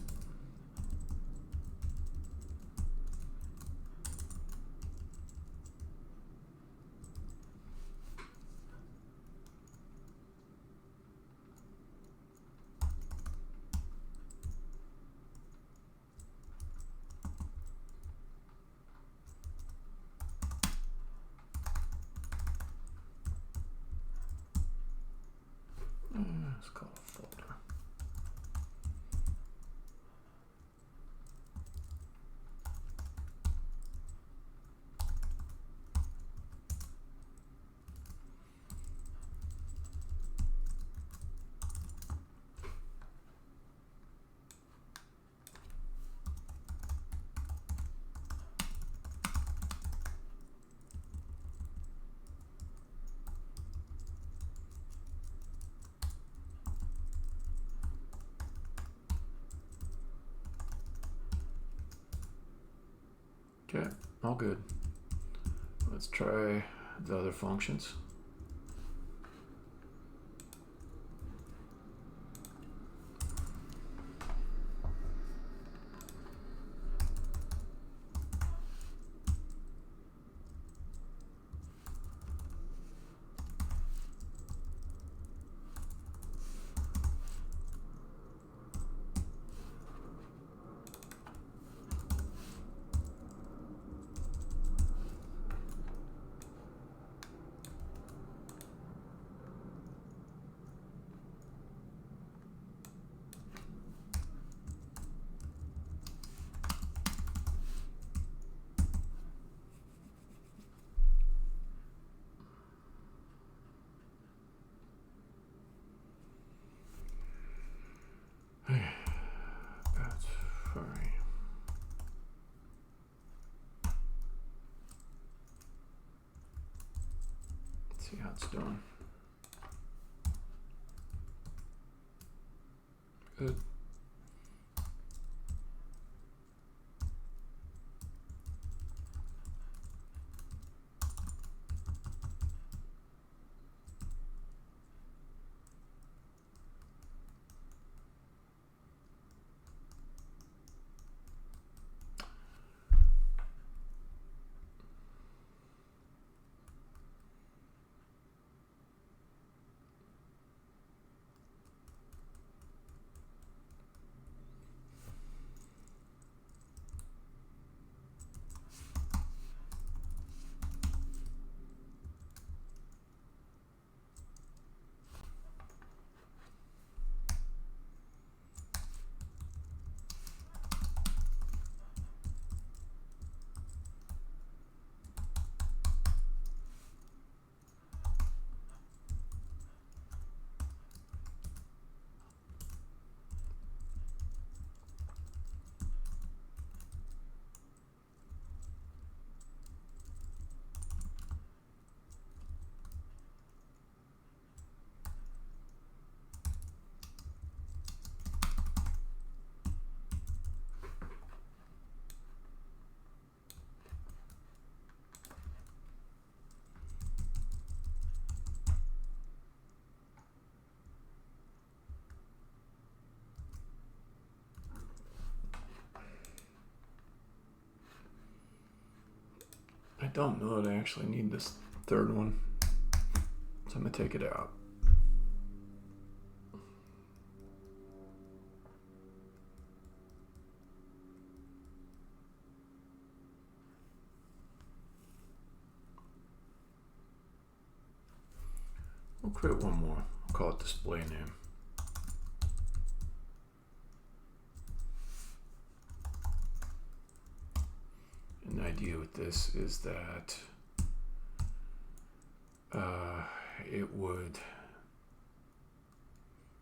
Let's call it a folder. Okay, all good. Let's try the other functions. That's fine. Let's see how it's doing. Good. I don't know that I actually need this third one, so I'm going to take it out. We'll create one more. I'll call it display name. And the idea with this is that it would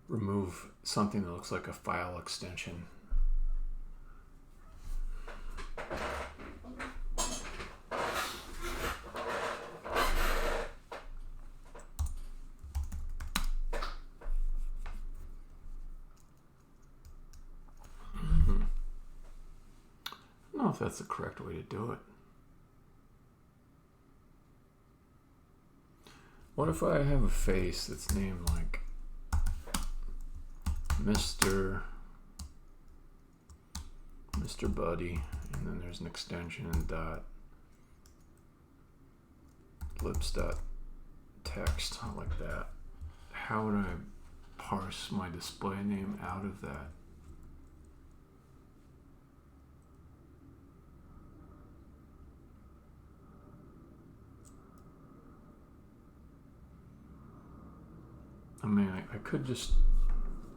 remove something that looks like a file extension. I don't know if that's the correct way to do it. What if I have a face that's named like Mr. Mr. Buddy, and then there's an extension dot libs dot text, like that. How would I parse my display name out of that? I mean, I could just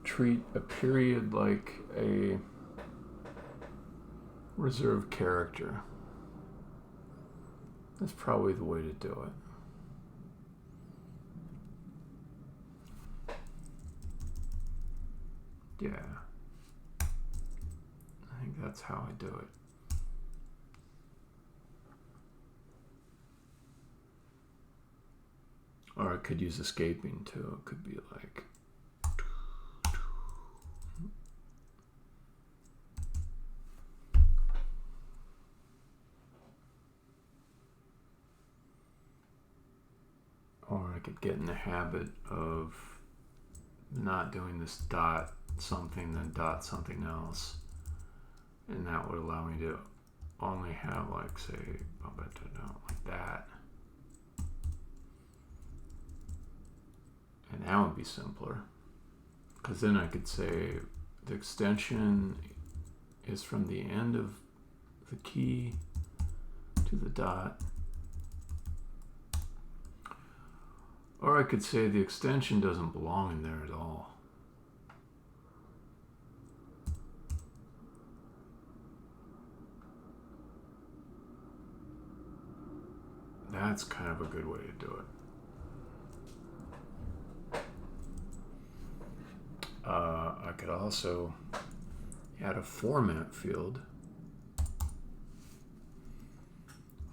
treat a period like a reserved character. That's probably the way to do it. Yeah. I think that's how I do it. Or I could use escaping too. It could be like or I could get in the habit of not doing this dot something then dot something else, and that would allow me to only have, like, say, like that, and that would be simpler, because then I could say the extension is from the end of the key to the dot. Or I could say the extension doesn't belong in there at all. That's kind of a good way to do it. I could also add a format field,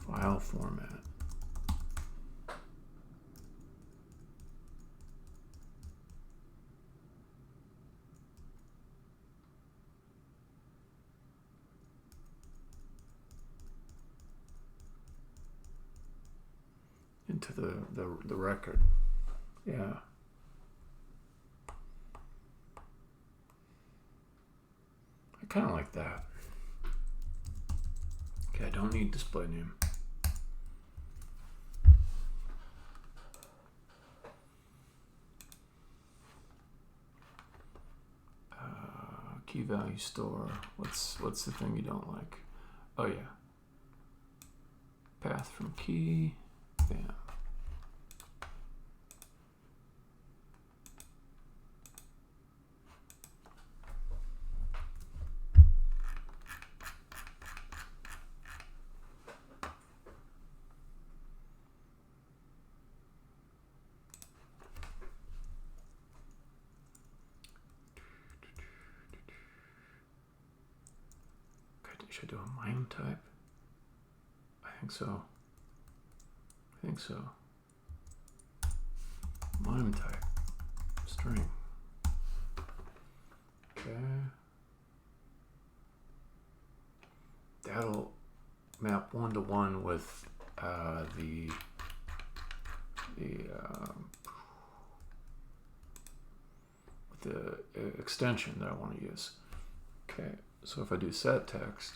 file format. Into the record. Yeah. I kind of like that. Okay, I don't need display name. Key value store. What's the thing you don't like? Oh yeah. Path from key. Bam. Should I do a MIME type? I think so. MIME type. String. Okay. That'll map one-to-one with the extension that I want to use. Okay, so if I do set text,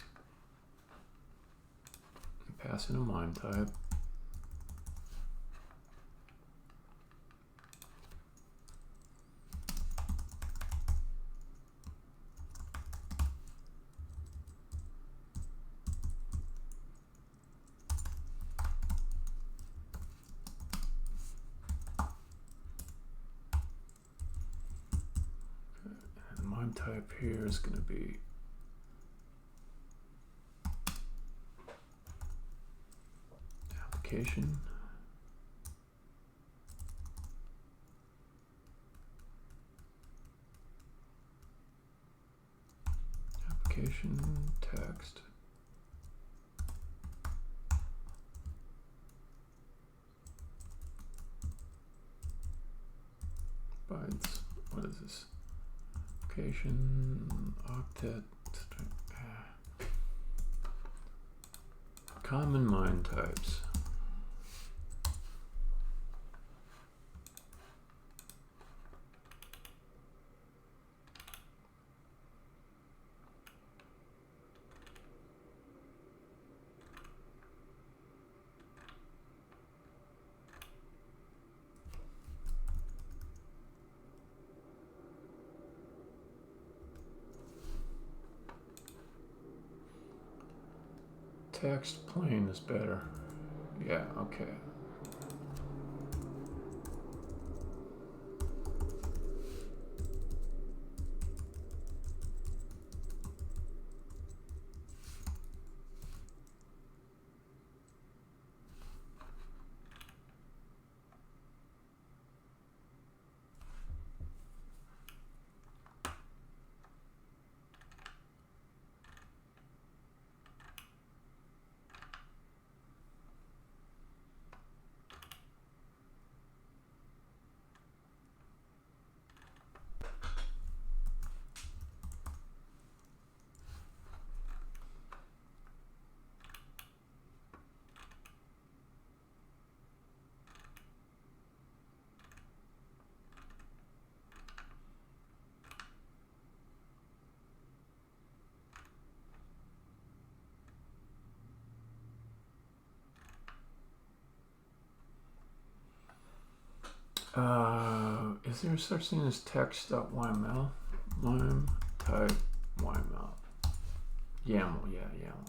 and pass in a MIME type, type here is going to be application, text, bytes. What is this? Octet, common MIME types. text plain is better. Yeah, okay. Is there such thing as text.yml? Mime type yml. YAML, yeah, YAML.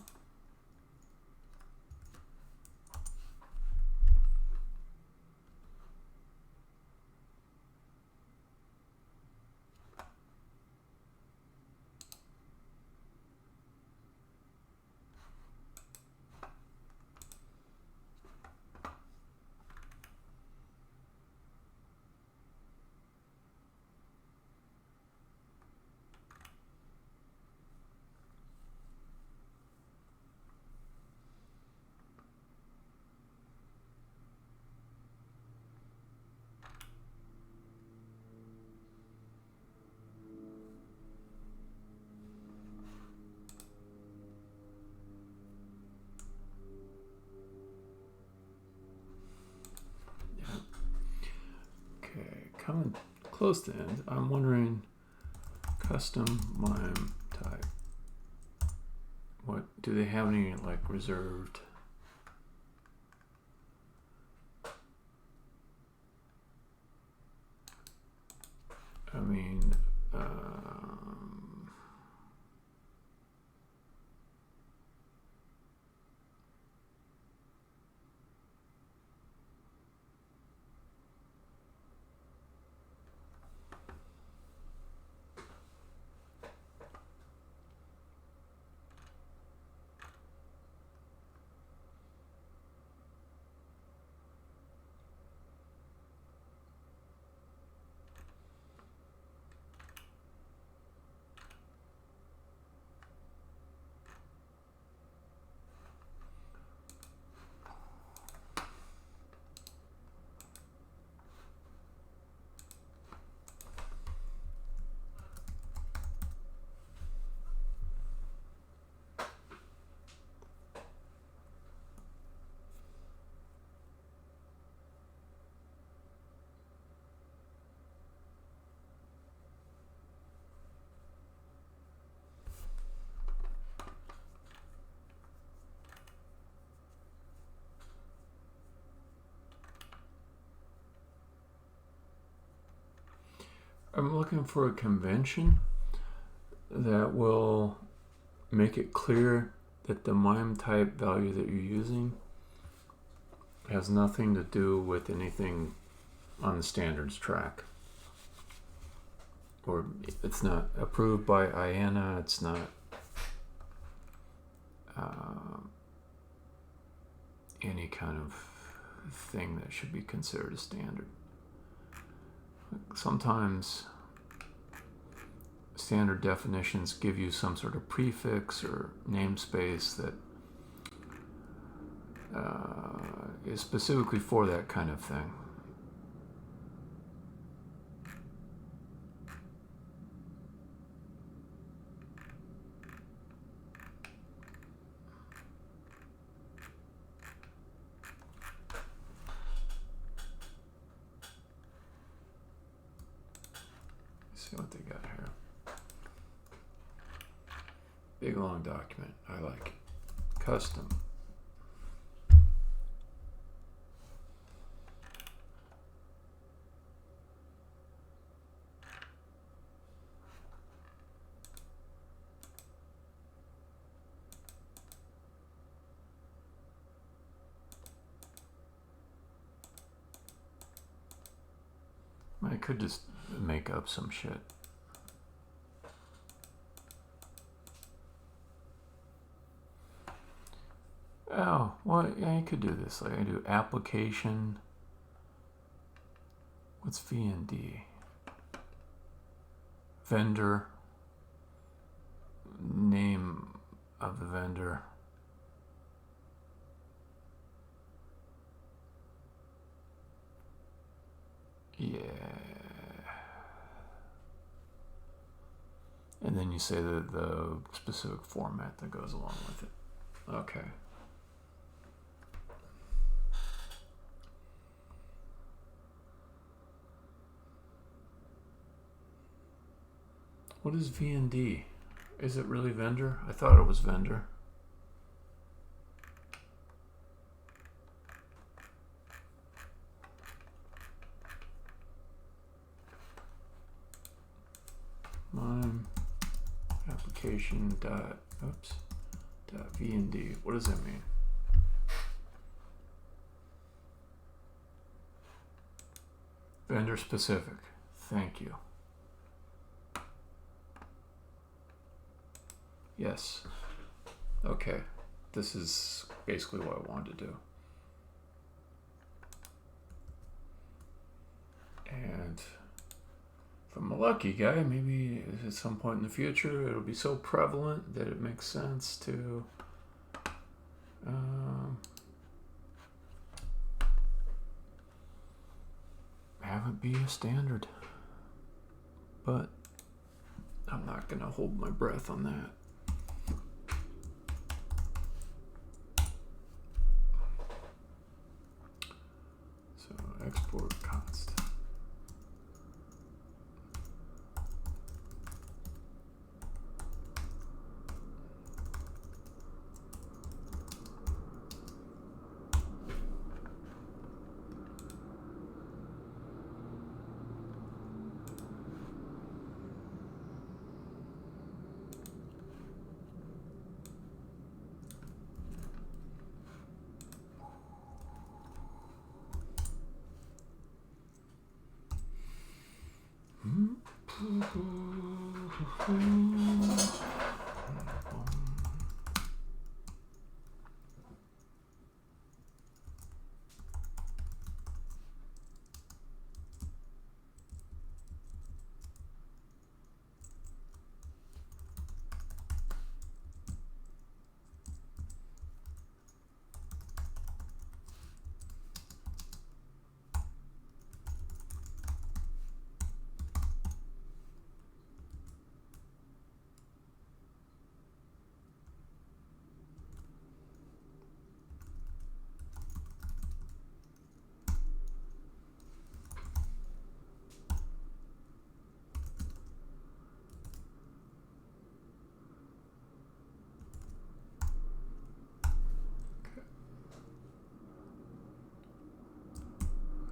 Coming close to end, I'm wondering, custom mime type. What do they have any like reserved? I mean, I'm looking for a convention that will make it clear that the mime type value that you're using has nothing to do with anything on the standards track. Or it's not approved by IANA, it's not any kind of thing that should be considered a standard. Sometimes standard definitions give you some sort of prefix or namespace that is specifically for that kind of thing. See what they got here. Big long document. I like it. Custom. could just make up some shit. Oh, well, yeah, you could do this. Like I do application. What's VND? Vendor. Name of the vendor. Yeah. And then you say the specific format that goes along with it. Okay. What is VND? Is it really vendor? I thought it was vendor. Mime application dot VND. What does that mean? Vendor specific. Thank you. Yes. Okay. This is basically what I wanted to do. And if I'm a lucky guy, maybe at some point in the future it'll be so prevalent that it makes sense to have it be a standard. But I'm not going to hold my breath on that. Export const.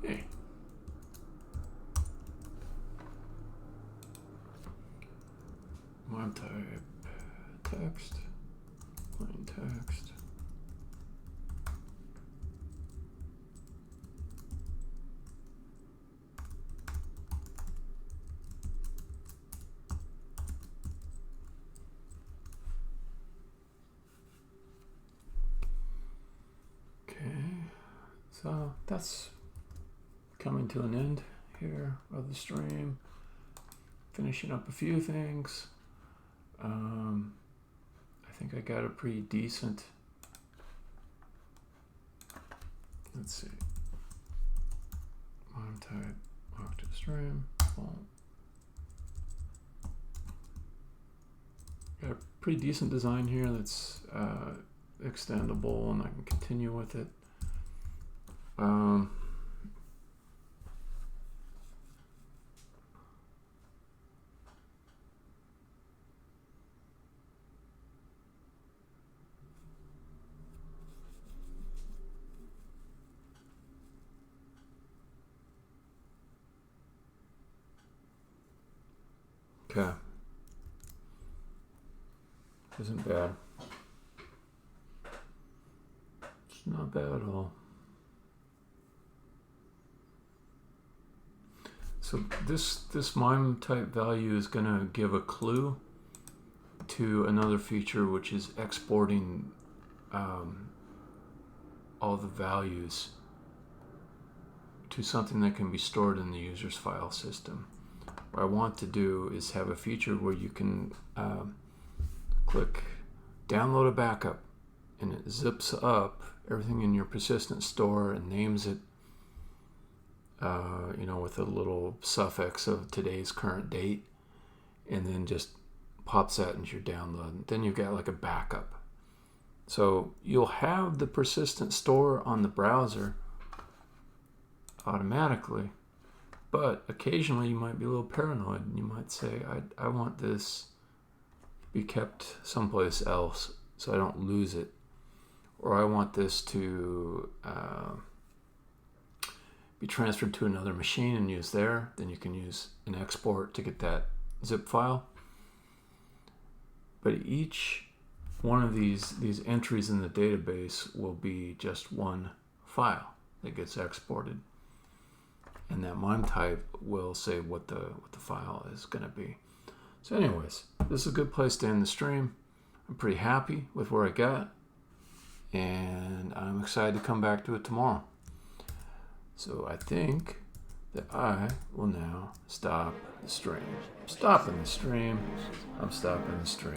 Hey. Mod type text, plain text. Okay, so that's coming to an end here of the stream. Finishing up a few things. I think I got a pretty decent. Let's see. Mime type octave stream. Well, got a pretty decent design here that's extendable, and I can continue with it. Okay. Isn't bad. It's not bad at all. So this MIME type value is going to give a clue to another feature, which is exporting all the values to something that can be stored in the user's file system. What I want to do is have a feature where you can click download a backup, and it zips up everything in your persistent store and names it with a little suffix of today's current date, and then just pops that into your download. Then you've got like a backup. So you'll have the persistent store on the browser automatically, but occasionally you might be a little paranoid and you might say, I want this to be kept someplace else so I don't lose it, or I want this to be transferred to another machine and used there. Then you can use an export to get that zip file. But each one of these entries in the database will be just one file that gets exported, and that MIME type will say what the file is going to be. So anyways, this is a good place to end the stream. I'm pretty happy with where I got, and I'm excited to come back to it tomorrow. So I think that I will now stop the stream. I'm stopping the stream.